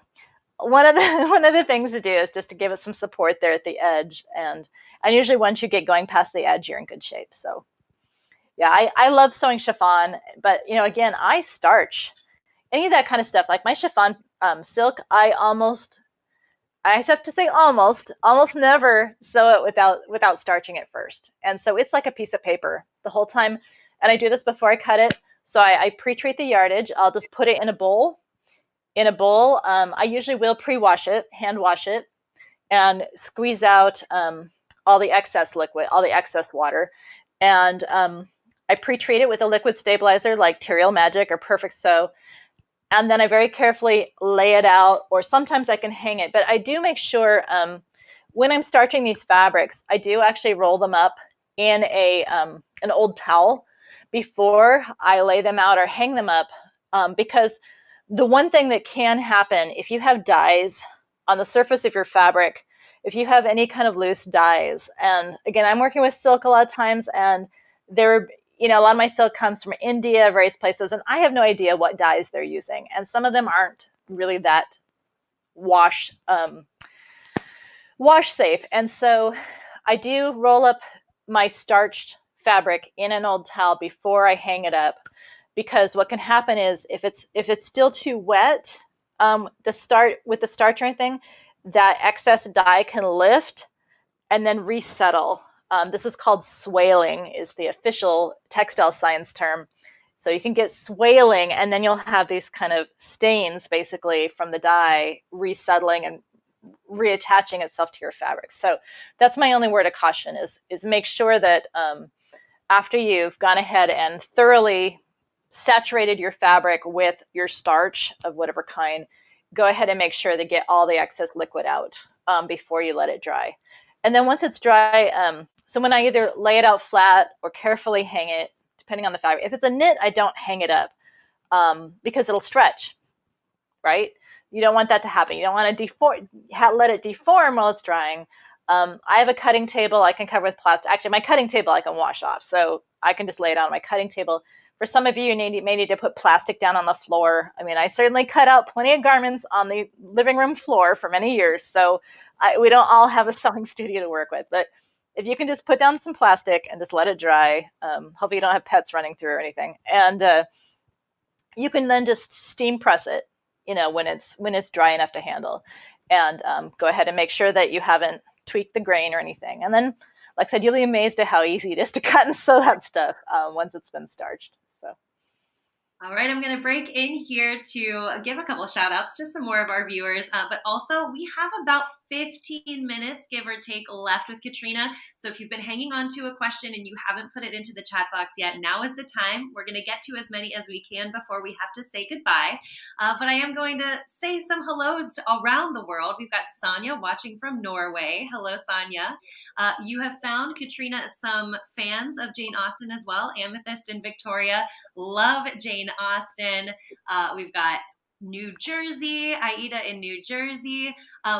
one of the things to do is just to give it some support there at the edge. And usually once you get going past the edge, you're in good shape. So yeah, I love sewing chiffon. But, again, I starch. Any of that kind of stuff, like my chiffon silk, I have to say almost never sew it without starching it first. And so it's like a piece of paper the whole time. And I do this before I cut it. So I pre-treat the yardage. I'll just put it in a bowl in a bowl. I usually will pre-wash it, hand wash it, and squeeze out all the excess liquid, all the excess water. And I pre-treat it with a liquid stabilizer likeTerial Magic or Perfect So. And then I very carefully lay it out, or sometimes I can hang it. But I do make sure when I'm starching these fabrics, I do actually roll them up in an old towel before I lay them out or hang them up, because the one thing that can happen if you have dyes on the surface of your fabric, if you have any kind of loose dyes, and again, I'm working with silk a lot of times, and there, a lot of my silk comes from India, various places, and I have no idea what dyes they're using, and some of them aren't really that wash wash safe. And so I do roll up my starched fabric in an old towel before I hang it up, because what can happen is if it's still too wet, with the starch or anything, that excess dye can lift and then resettle. This is called swaling, is the official textile science term. So you can get swaling, and then you'll have these kind of stains, basically, from the dye resettling and reattaching itself to your fabric. So that's my only word of caution: is make sure that after you've gone ahead and thoroughly saturated your fabric with your starch of whatever kind, go ahead and make sure to get all the excess liquid out before you let it dry. And then once it's dry, so when I either lay it out flat or carefully hang it, depending on the fabric. If it's a knit, I don't hang it up because it'll stretch, right? You don't want that to happen. You don't want to let it deform while it's drying. I have a cutting table I can cover with plastic. Actually, my cutting table I can wash off, so I can just lay it on my cutting table. For some of you, you may need to put plastic down on the floor. I mean, I certainly cut out plenty of garments on the living room floor for many years, so we don't all have a sewing studio to work with. But if you can just put down some plastic and just let it dry, hopefully you don't have pets running through or anything, and you can then just steam press it, when it's dry enough to handle, and go ahead and make sure that you haven't tweaked the grain or anything. And then, like I said, you'll be amazed at how easy it is to cut and sew that stuff once it's been starched. So. All right, I'm going to break in here to give a couple of shout outs to some more of our viewers, but also we have about 15 minutes, give or take, left with Katrina. So if you've been hanging on to a question and you haven't put it into the chat box yet, now is the time. We're going to get to as many as we can before we have to say goodbye. But I am going to say some hellos to around the world. We've got Sonia watching from Norway. Hello, Sonia. You have found, Katrina, some fans of Jane Austen as well. Amethyst and Victoria love Jane Austen. We've got New Jersey, Aida in New Jersey.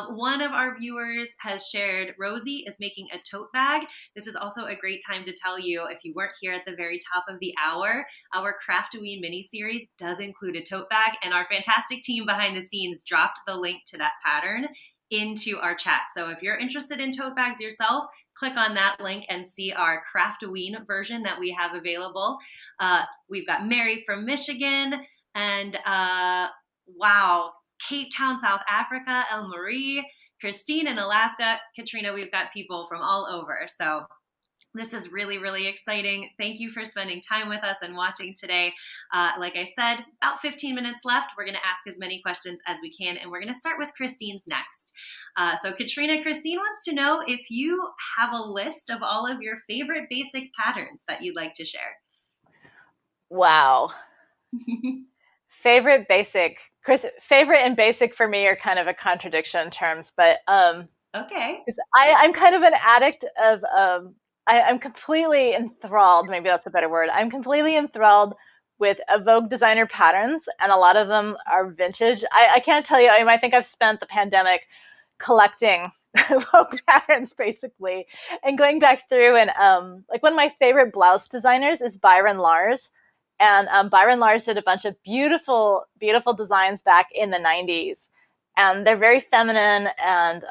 One of our viewers has shared Rosie is making a tote bag. This is also a great time to tell you, if you weren't here at the very top of the hour, our Craftoween mini-series does include a tote bag, and our fantastic team behind the scenes dropped the link to that pattern into our chat. So if you're interested in tote bags yourself, click on that link and see our Craftoween version that we have available. We've got Mary from Michigan, and wow, Cape Town, South Africa, El Marie, Christine in Alaska. Katrina, we've got people from all over. So this is really, really exciting. Thank you for spending time with us and watching today. Like I said, about 15 minutes left. We're going to ask as many questions as we can, and we're going to start with Christine's next. So Katrina, Christine wants to know if you have a list of all of your favorite basic patterns that you'd like to share. Wow. Favorite and basic for me are kind of a contradiction in terms, but okay. I'm kind of an addict of I'm completely enthralled, maybe that's a better word. I'm completely enthralled with Vogue designer patterns, and a lot of them are vintage. I can't tell you, I think I've spent the pandemic collecting Vogue patterns, basically, and going back through, and like one of my favorite blouse designers is Byron Lars. And Byron Lars did a bunch of beautiful, beautiful designs back in the 90s. And they're very feminine and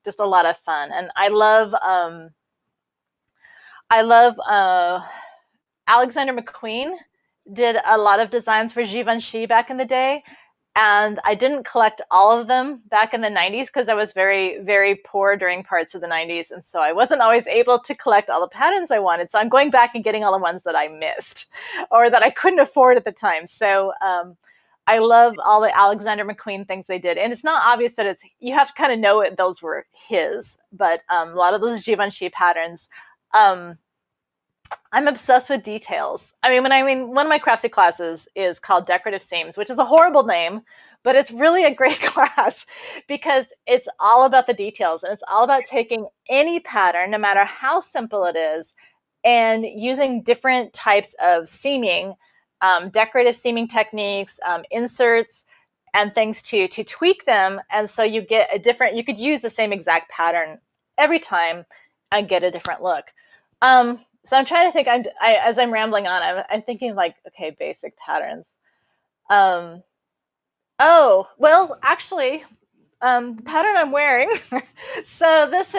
just a lot of fun. And I love Alexander McQueen did a lot of designs for Givenchy back in the day. And I didn't collect all of them back in the 90s because I was very, very poor during parts of the 90s. And so I wasn't always able to collect all the patterns I wanted. So I'm going back and getting all the ones that I missed or that I couldn't afford at the time. So I love all the Alexander McQueen things they did, and it's not obvious that it's. You have to kind of know it; those were his, but a lot of those Givenchy patterns. Um, I'm obsessed with details. One of my craftsy classes is called Decorative Seams, which is a horrible name, but it's really a great class because it's all about the details and it's all about taking any pattern, no matter how simple it is, and using different types of seaming, decorative seaming techniques, inserts, and things to tweak them. And so you get a different. You could use the same exact pattern every time and get a different look. So I'm trying to think. As I'm rambling on, I'm thinking like, okay, basic patterns. Um, oh, well, actually, the pattern I'm wearing. So this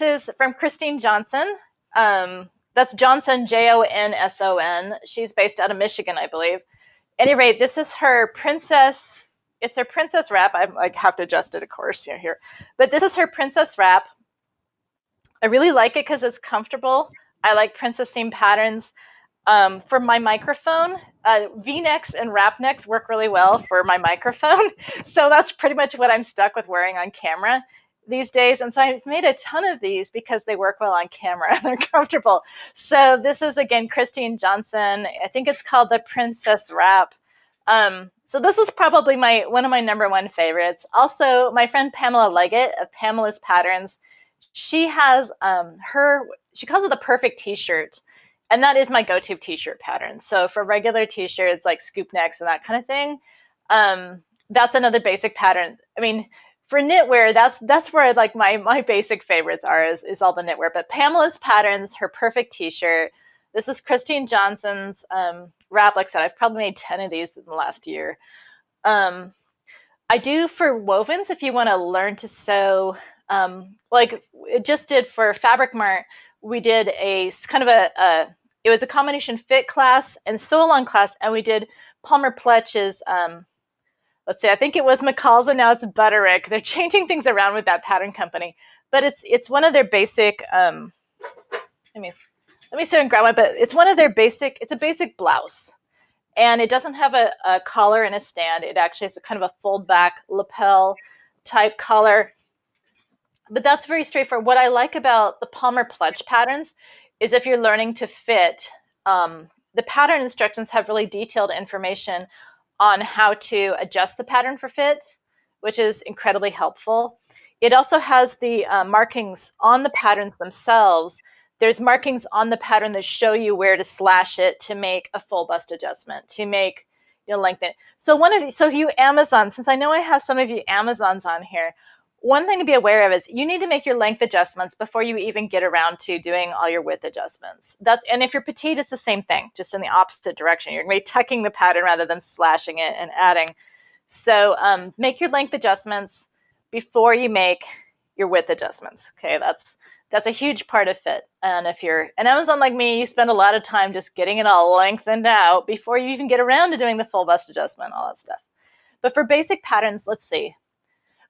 is from Christine Johnson. That's Johnson, Jonson. She's based out of Michigan, I believe. At any rate, this is her princess. It's her princess wrap. I have to adjust it, of course, here. But this is her princess wrap. I really like it because it's comfortable. I like princess seam patterns. For my microphone, V-necks and wrap necks work really well for my microphone. So that's pretty much what I'm stuck with wearing on camera these days. And so I've made a ton of these because they work well on camera and they're comfortable. So this is, again, Christine Johnson. I think it's called the Princess Wrap. So this is probably one of my number one favorites. Also, my friend Pamela Leggett of Pamela's Patterns, she has she calls it the perfect t-shirt, and that is my go-to t-shirt pattern. So for regular t-shirts like scoop necks and that kind of thing, that's another basic pattern. I mean, for knitwear, that's where like my basic favorites are, is all the knitwear. But Pamela's Patterns, her perfect t-shirt. This is Christine Johnson's wrap. Like I said, I've probably made 10 of these in the last year. I do for wovens, if you want to learn to sew, like it just did for Fabric Mart, we did a kind of it was a combination fit class and sew along class, and we did Palmer Pletch's, let's see, I think it was McCall's and now it's Butterick. They're changing things around with that pattern company, but it's one of their basic, let me sit and grab one, but it's one of their basic, it's a basic blouse. And it doesn't have a collar and a stand. It actually has a kind of a fold back lapel type collar. But that's very straightforward. What I like about the Palmer Pletch patterns is if you're learning to fit, the pattern instructions have really detailed information on how to adjust the pattern for fit, which is incredibly helpful. It also has the markings on the patterns themselves. There's markings on the pattern that show you where to slash it to make a full bust adjustment, to make, lengthen it. So you Amazon, since I know I have some of you Amazons on here, one thing to be aware of is you need to make your length adjustments before you even get around to doing all your width adjustments. And if you're petite, it's the same thing, just in the opposite direction. You're going to be tucking the pattern rather than slashing it and adding. So make your length adjustments before you make your width adjustments. Okay, that's a huge part of fit. And if you're an Amazon like me, you spend a lot of time just getting it all lengthened out before you even get around to doing the full bust adjustment, all that stuff. But for basic patterns, let's see.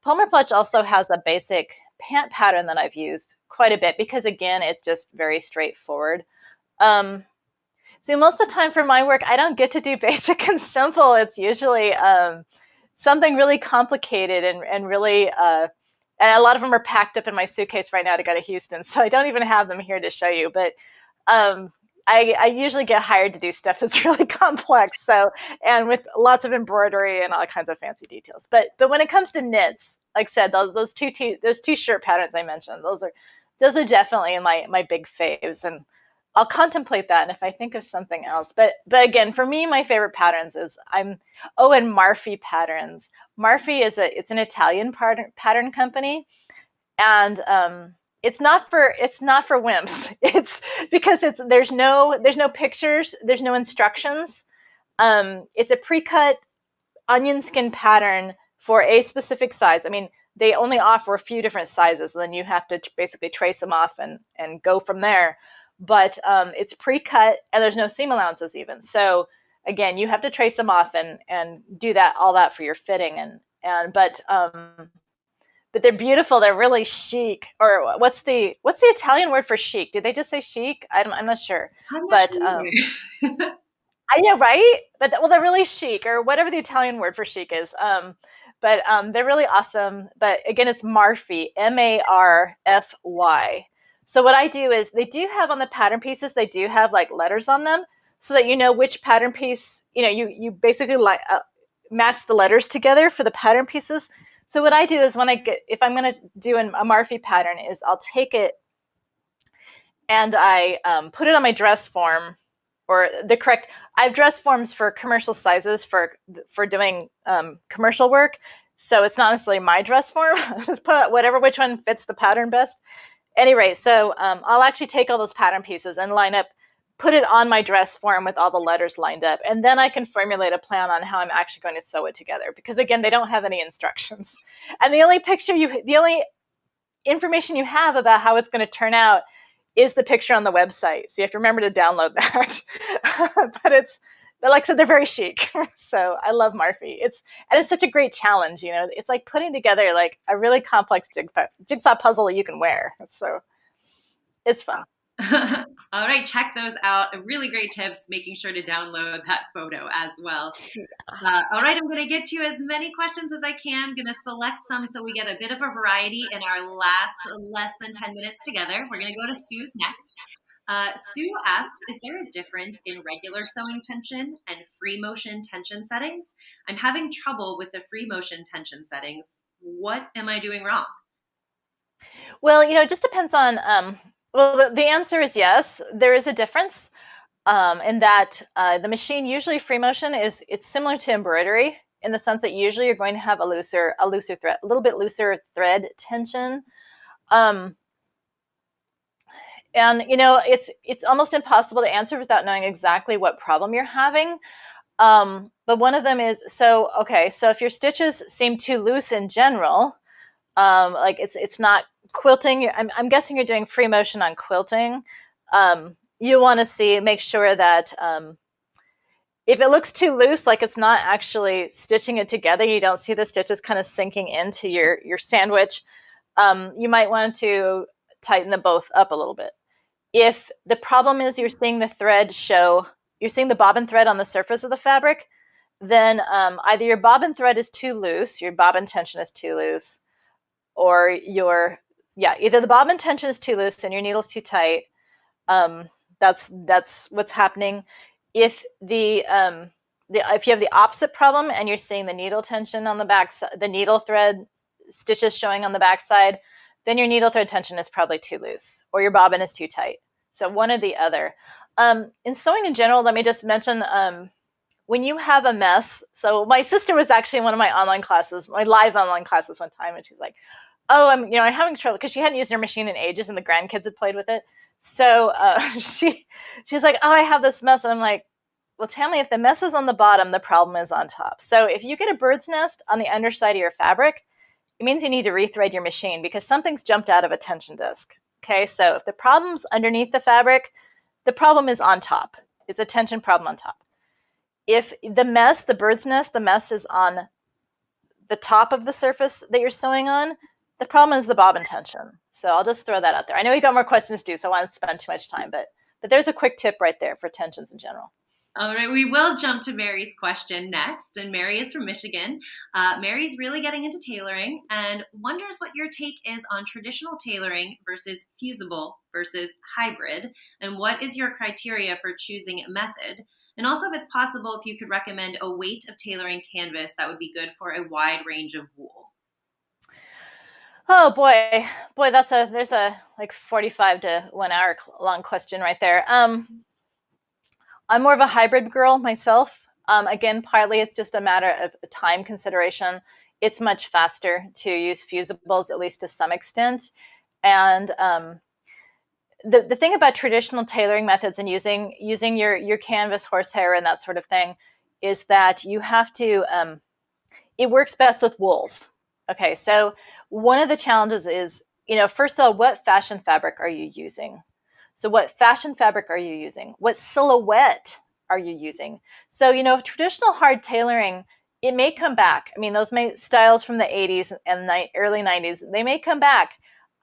Palmer Pletch also has a basic pant pattern that I've used quite a bit because, again, it's just very straightforward. See, most of the time for my work, I don't get to do basic and simple. It's usually something really complicated and really, and a lot of them are packed up in my suitcase right now to go to Houston, so I don't even have them here to show you. But I usually get hired to do stuff that's really complex, and with lots of embroidery and all kinds of fancy details. But when it comes to knits, like I said, those two shirt patterns I mentioned, those are definitely my big faves, and I'll contemplate that. And if I think of something else, but again, for me, my favorite patterns is and Marfi Patterns. Marfi it's an Italian pattern company, and it's not for wimps. It's because there's no pictures, there's no instructions. It's a pre-cut onion skin pattern for a specific size. I mean, they only offer a few different sizes, and then you have to basically trace them off and go from there. But it's pre-cut, and there's no seam allowances even. So again, you have to trace them off and do all that for your fitting. But they're beautiful. They're really chic. Or what's the Italian word for chic? Did they just say chic? I'm not sure. I'm not sure. I know, right? But well, they're really chic, or whatever the Italian word for chic is. But they're really awesome. But again, it's Marfy, Marfy. So what I do is they do have on the pattern pieces, they do have like letters on them, so that you know which pattern piece. You basically match the letters together for the pattern pieces. So what I do is when I get, if I'm going to do a Marfy pattern, is I'll take it and I put it on my dress form, or the correct. I have dress forms for commercial sizes for doing commercial work, so it's not necessarily my dress form. Just put which one fits the pattern best. Anyway, so I'll actually take all those pattern pieces and line up, put it on my dress form with all the letters lined up, and then I can formulate a plan on how I'm actually going to sew it together. Because again, they don't have any instructions, and the only information you have about how it's going to turn out is the picture on the website. So you have to remember to download that. But like I said, they're very chic. So I love Marfy. It's such a great challenge. It's like putting together like a really complex jigsaw puzzle you can wear. So it's fun. All right, check those out. Really great tips. Making sure to download that photo as well. All right, I'm going to get to as many questions as I can. I'm going to select some so we get a bit of a variety in our last less than 10 minutes together. We're going to go to Sue's next. Sue asks, is there a difference in regular sewing tension and free motion tension settings? I'm having trouble with the free motion tension settings. What am I doing wrong? Well, it just depends on. Well, the answer is yes. There is a difference in that the machine, usually free motion, it's similar to embroidery in the sense that usually you're going to have a looser thread, a little bit looser thread tension. And it's almost impossible to answer without knowing exactly what problem you're having. But one of them is, so if your stitches seem too loose in general, like it's not quilting. I'm guessing you're doing free motion on quilting. You want to make sure that if it looks too loose, like it's not actually stitching it together, you don't see the stitches kind of sinking into your sandwich, you might want to tighten them both up a little bit. If the problem is you're seeing the bobbin thread on the surface of the fabric, then either your bobbin thread is too loose, your bobbin tension is too loose, or either the bobbin tension is too loose and your needle's too tight. That's what's happening. If if you have the opposite problem and you're seeing the needle tension on the back, the needle thread stitches showing on the back side, then your needle thread tension is probably too loose or your bobbin is too tight. So one or the other. In sewing in general, let me just mention, when you have a mess. So my sister was actually in one of my live online classes one time, and she's like, "Oh, I'm having trouble," because she hadn't used her machine in ages, and the grandkids had played with it. So she's like, "Oh, I have this mess," and I'm like, "Well, Tammy, if the mess is on the bottom, the problem is on top. So if you get a bird's nest on the underside of your fabric, it means you need to rethread your machine because something's jumped out of a tension disc." Okay, so if the problem's underneath the fabric, the problem is on top. It's a tension problem on top. If the bird's nest, the mess is on the top of the surface that you're sewing on, the problem is the bobbin tension. So I'll just throw that out there. I know we got more questions to do, so I won't spend too much time, but there's a quick tip right there for tensions in general. All right, we will jump to Mary's question next, and Mary is from Michigan. Mary's really getting into tailoring and wonders what your take is on traditional tailoring versus fusible versus hybrid, and what is your criteria for choosing a method? And also, if it's possible, if you could recommend a weight of tailoring canvas that would be good for a wide range of wool. Oh boy, there's a like 45 to 1 hour long question right there. I'm more of a hybrid girl myself. Again, partly it's just a matter of time consideration. It's much faster to use fusibles, at least to some extent. And the thing about traditional tailoring methods and using your canvas, horsehair, and that sort of thing is that you have to, it works best with wools. Okay, so one of the challenges is, first of all, what fashion fabric are you using? So what fashion fabric are you using? What silhouette are you using? So, traditional hard tailoring, it may come back. I mean, those styles from the 80s and early 90s, they may come back.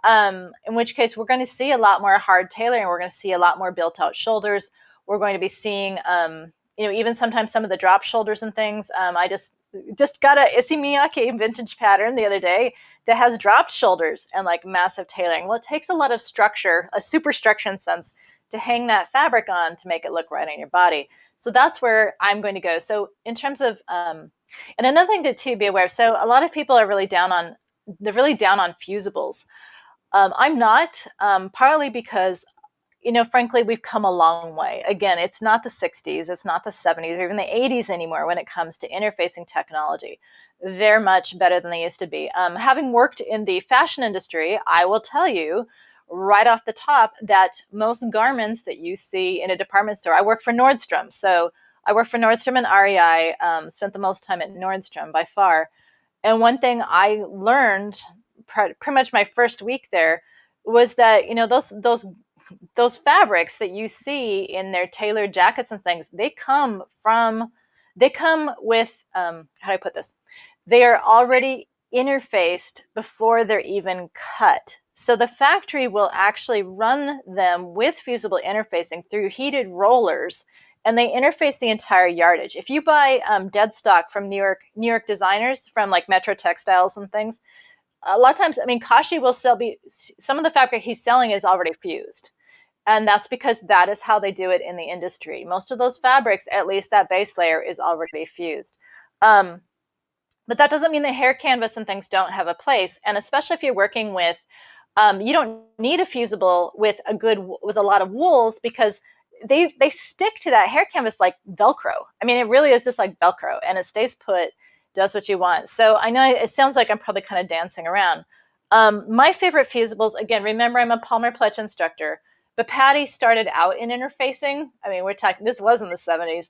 In which case, we're going to see a lot more hard tailoring. We're going to see a lot more built out shoulders. We're going to be seeing, even sometimes some of the drop shoulders and things. I just got a Issey Miyake vintage pattern the other day that has dropped shoulders and like massive tailoring. Well, it takes a lot of structure, a superstructure sense, to hang that fabric on to make it look right on your body. So that's where I'm going to go. So in terms of, and another thing to be aware of. So a lot of people are really down on, they're really down on fusibles. I'm not, partly because frankly, we've come a long way. Again, it's not the 60s, it's not the 70s, or even the 80s anymore when it comes to interfacing technology. They're much better than they used to be. Having worked in the fashion industry, I will tell you right off the top that most garments that you see in a department store, I work for Nordstrom. So I work for Nordstrom and REI, spent the most time at Nordstrom by far. And one thing I learned pretty much my first week there was that, those fabrics that you see in their tailored jackets and things, they come with, how do I put this? They are already interfaced before they're even cut. So the factory will actually run them with fusible interfacing through heated rollers, and they interface the entire yardage. If you buy dead stock from New York designers, from like Metro Textiles and things, a lot of times, Kashi will still be, some of the fabric he's selling is already fused. And that's because that is how they do it in the industry. Most of those fabrics, at least that base layer, is already fused. But that doesn't mean the hair canvas and things don't have a place. And especially if you're working with, you don't need a fusible with a lot of wools, because they stick to that hair canvas like Velcro. It really is just like Velcro, and it stays put, does what you want. So I know it sounds like I'm probably kind of dancing around. My favorite fusibles, again, remember I'm a Palmer Pletch instructor, but Patty started out in interfacing. We're talking, this was in the 70s.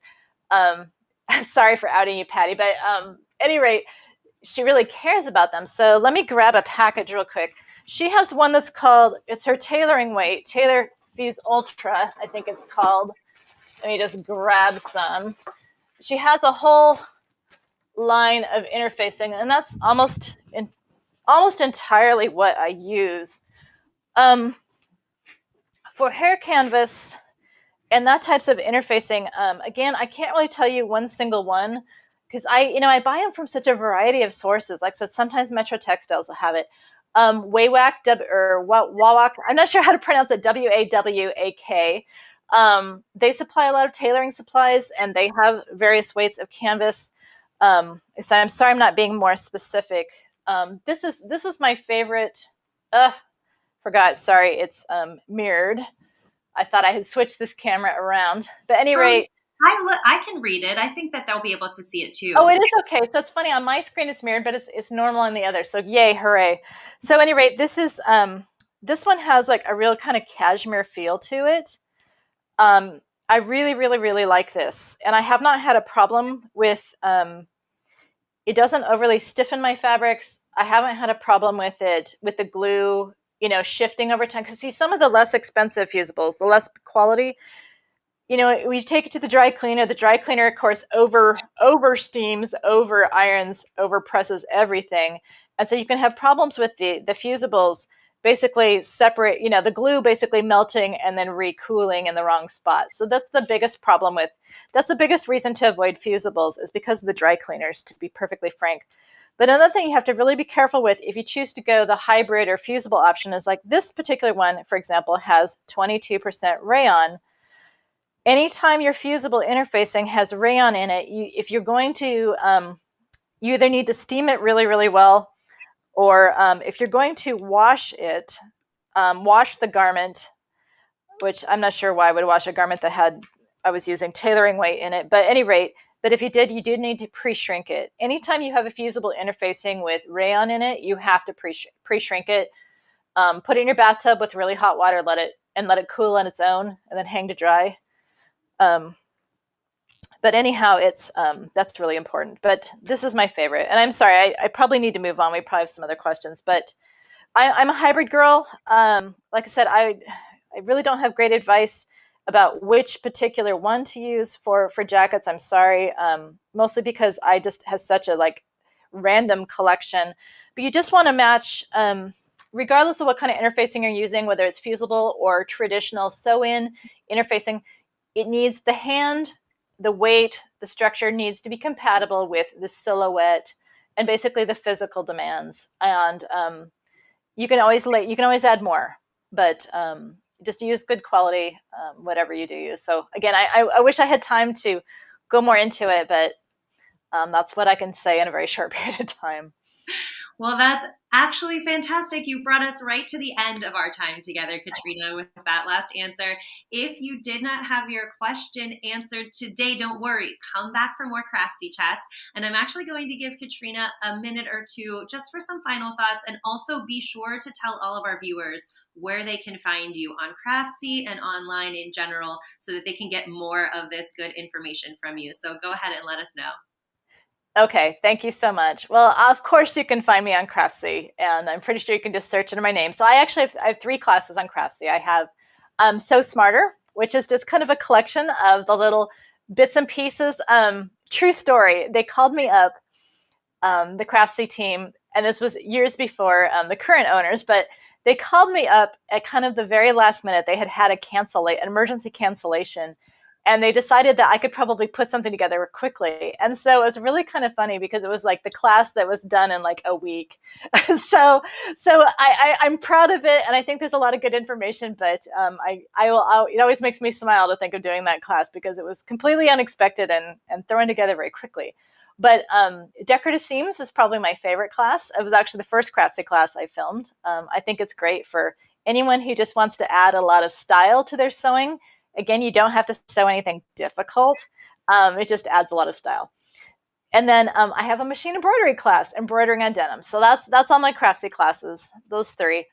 Sorry for outing you, Patty, but at any rate, she really cares about them. So let me grab a package real quick. She has one that's called, it's her tailoring weight, Tailor Fuse Ultra, I think it's called. Let me just grab some. She has a whole line of interfacing, and that's almost entirely what I use. For hair canvas and that types of interfacing, again, I can't really tell you one single one, because I buy them from such a variety of sources. Like I said, sometimes Metro Textiles will have it. Wawak, or Wawak, I'm not sure how to pronounce it, Wawak. They supply a lot of tailoring supplies, and they have various weights of canvas. So I'm sorry I'm not being more specific. This is my favorite. Forgot. Sorry, it's mirrored. I thought I had switched this camera around, but at any rate, I can read it. I think that they'll be able to see it too. Oh, it is okay. So it's funny, on my screen it's mirrored, but it's normal on the other. So yay, hooray! So at any rate, this one has like a real kind of cashmere feel to it. I really, really, really like this, and I have not had a problem with. It doesn't overly stiffen my fabrics. I haven't had a problem with it, with the glue, shifting over time. Because see, some of the less expensive fusibles, the less quality, we take it to the dry cleaner. The dry cleaner, of course, over steams, over irons, over presses everything, and so you can have problems with the fusibles basically separate. The glue basically melting and then recooling in the wrong spot. So that's the biggest problem with. That's the biggest reason to avoid fusibles, is because of the dry cleaners, to be perfectly frank. But another thing you have to really be careful with if you choose to go the hybrid or fusible option is, like this particular one, for example, has 22% rayon. Anytime your fusible interfacing has rayon in it, if you're going to, you either need to steam it really, really well, or if you're going to wash it, wash the garment, which I'm not sure why I would wash a garment that I was using tailoring weight in it, but at any rate, but if you did need to pre-shrink it. Anytime you have a fusible interfacing with rayon in it, you have to pre-shrink it. Put it in your bathtub with really hot water, let it cool on its own, and then hang to dry. But anyhow, that's really important. But this is my favorite. And I'm sorry, I probably need to move on. We probably have some other questions. But I'm a hybrid girl. Like I said, I really don't have great advice about which particular one to use for jackets. I'm sorry. Mostly because I just have such a random collection. But you just want to match, regardless of what kind of interfacing you're using, whether it's fusible or traditional sew-in interfacing, it needs the hand the weight, the structure needs to be compatible with the silhouette and basically the physical demands. And you can always add more, but just use good quality, whatever you do use. So again, I wish I had time to go more into it, but that's what I can say in a very short period of time. Well, that's actually fantastic. You brought us right to the end of our time together, Katrina, with that last answer. If you did not have your question answered today, don't worry. Come back for more Craftsy Chats. And I'm actually going to give Katrina a minute or two just for some final thoughts. And also be sure to tell all of our viewers where they can find you on Craftsy and online in general so that they can get more of this good information from you. So go ahead and let us know. Okay, thank you so much. Well, of course you can find me on Craftsy, and I'm pretty sure you can just search under my name. So I have three classes on Craftsy. I have So Smarter, which is just kind of a collection of the little bits and pieces. True story, they called me up, the Craftsy team, and this was years before the current owners, but they called me up at kind of the very last minute. They had an emergency cancellation, and they decided that I could probably put something together quickly. And so it was really kind of funny because it was like the class that was done in like a week. so I'm proud of it, and I think there's a lot of good information. But it always makes me smile to think of doing that class because it was completely unexpected and thrown together very quickly. But decorative seams is probably my favorite class. It was actually the first Craftsy class I filmed. I think it's great for anyone who just wants to add a lot of style to their sewing. Again, you don't have to sew anything difficult. It just adds a lot of style. And then I have a machine embroidery class, embroidering on denim. So that's all my Craftsy classes, those three.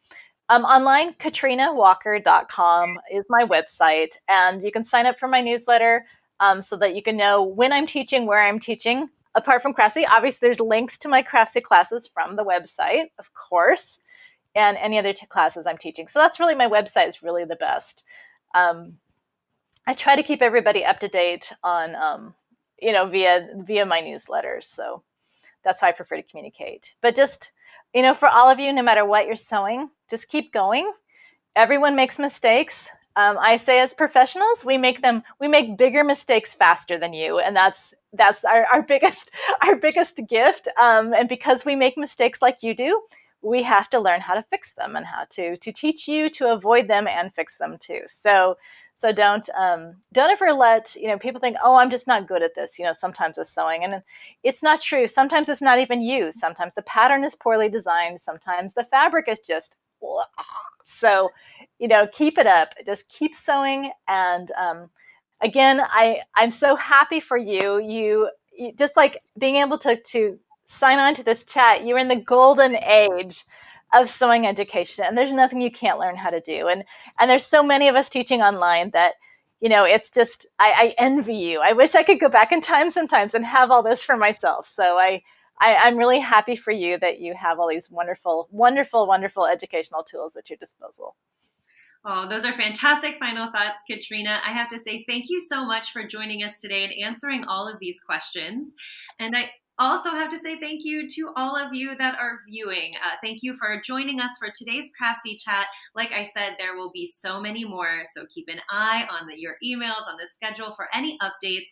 Online, katrinawalker.com is my website, and you can sign up for my newsletter so that you can know when I'm teaching, where I'm teaching. Apart from Craftsy, obviously there's links to my Craftsy classes from the website, of course, and any other classes I'm teaching. So that's really, my website is really the best. Um, I try to keep everybody up to date on, via my newsletters. So that's how I prefer to communicate. But just, for all of you, no matter what you're sewing, just keep going. Everyone makes mistakes. I say as professionals, we make bigger mistakes faster than you, and that's our biggest our biggest gift. And because we make mistakes like you do, we have to learn how to fix them and how to teach you to avoid them and fix them too. So don't ever let people think, oh, I'm just not good at this. Sometimes with sewing, and it's not true. Sometimes it's not even you. Sometimes the pattern is poorly designed. Sometimes the fabric is just so, keep it up. Just keep sewing. And again, I'm so happy for you. You just like being able to sign on to this chat. You're in the golden age of sewing education, and there's nothing you can't learn how to do. And there's so many of us teaching online that it's just I envy you. I wish I could go back in time sometimes and have all this for myself. So I'm really happy for you that you have all these wonderful, wonderful, wonderful educational tools at your disposal. Oh, those are fantastic final thoughts, Katrina. I have to say thank you so much for joining us today and answering all of these questions. And I also have to say thank you to all of you that are viewing. Thank you for joining us for today's Craftsy Chat. Like I said, there will be so many more, so keep an eye on your emails, on the schedule for any updates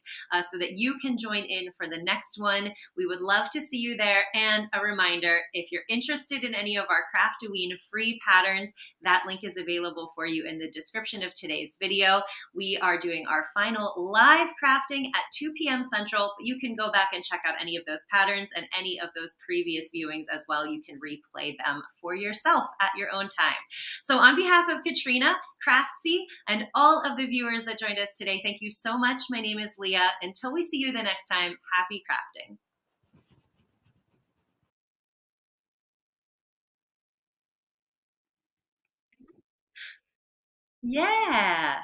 so that you can join in for the next one. We would love to see you there. And a reminder, if you're interested in any of our Craftoween free patterns, that link is available for you in the description of today's video. We are doing our final live crafting at 2 p.m. Central. You can go back and check out any of those patterns and any of those previous viewings as well. You can replay them for yourself at your own time. So on behalf of Katrina, Craftsy, and all of the viewers that joined us today, thank you so much. My name is Leah. Until we see you the next time, happy crafting. Yeah.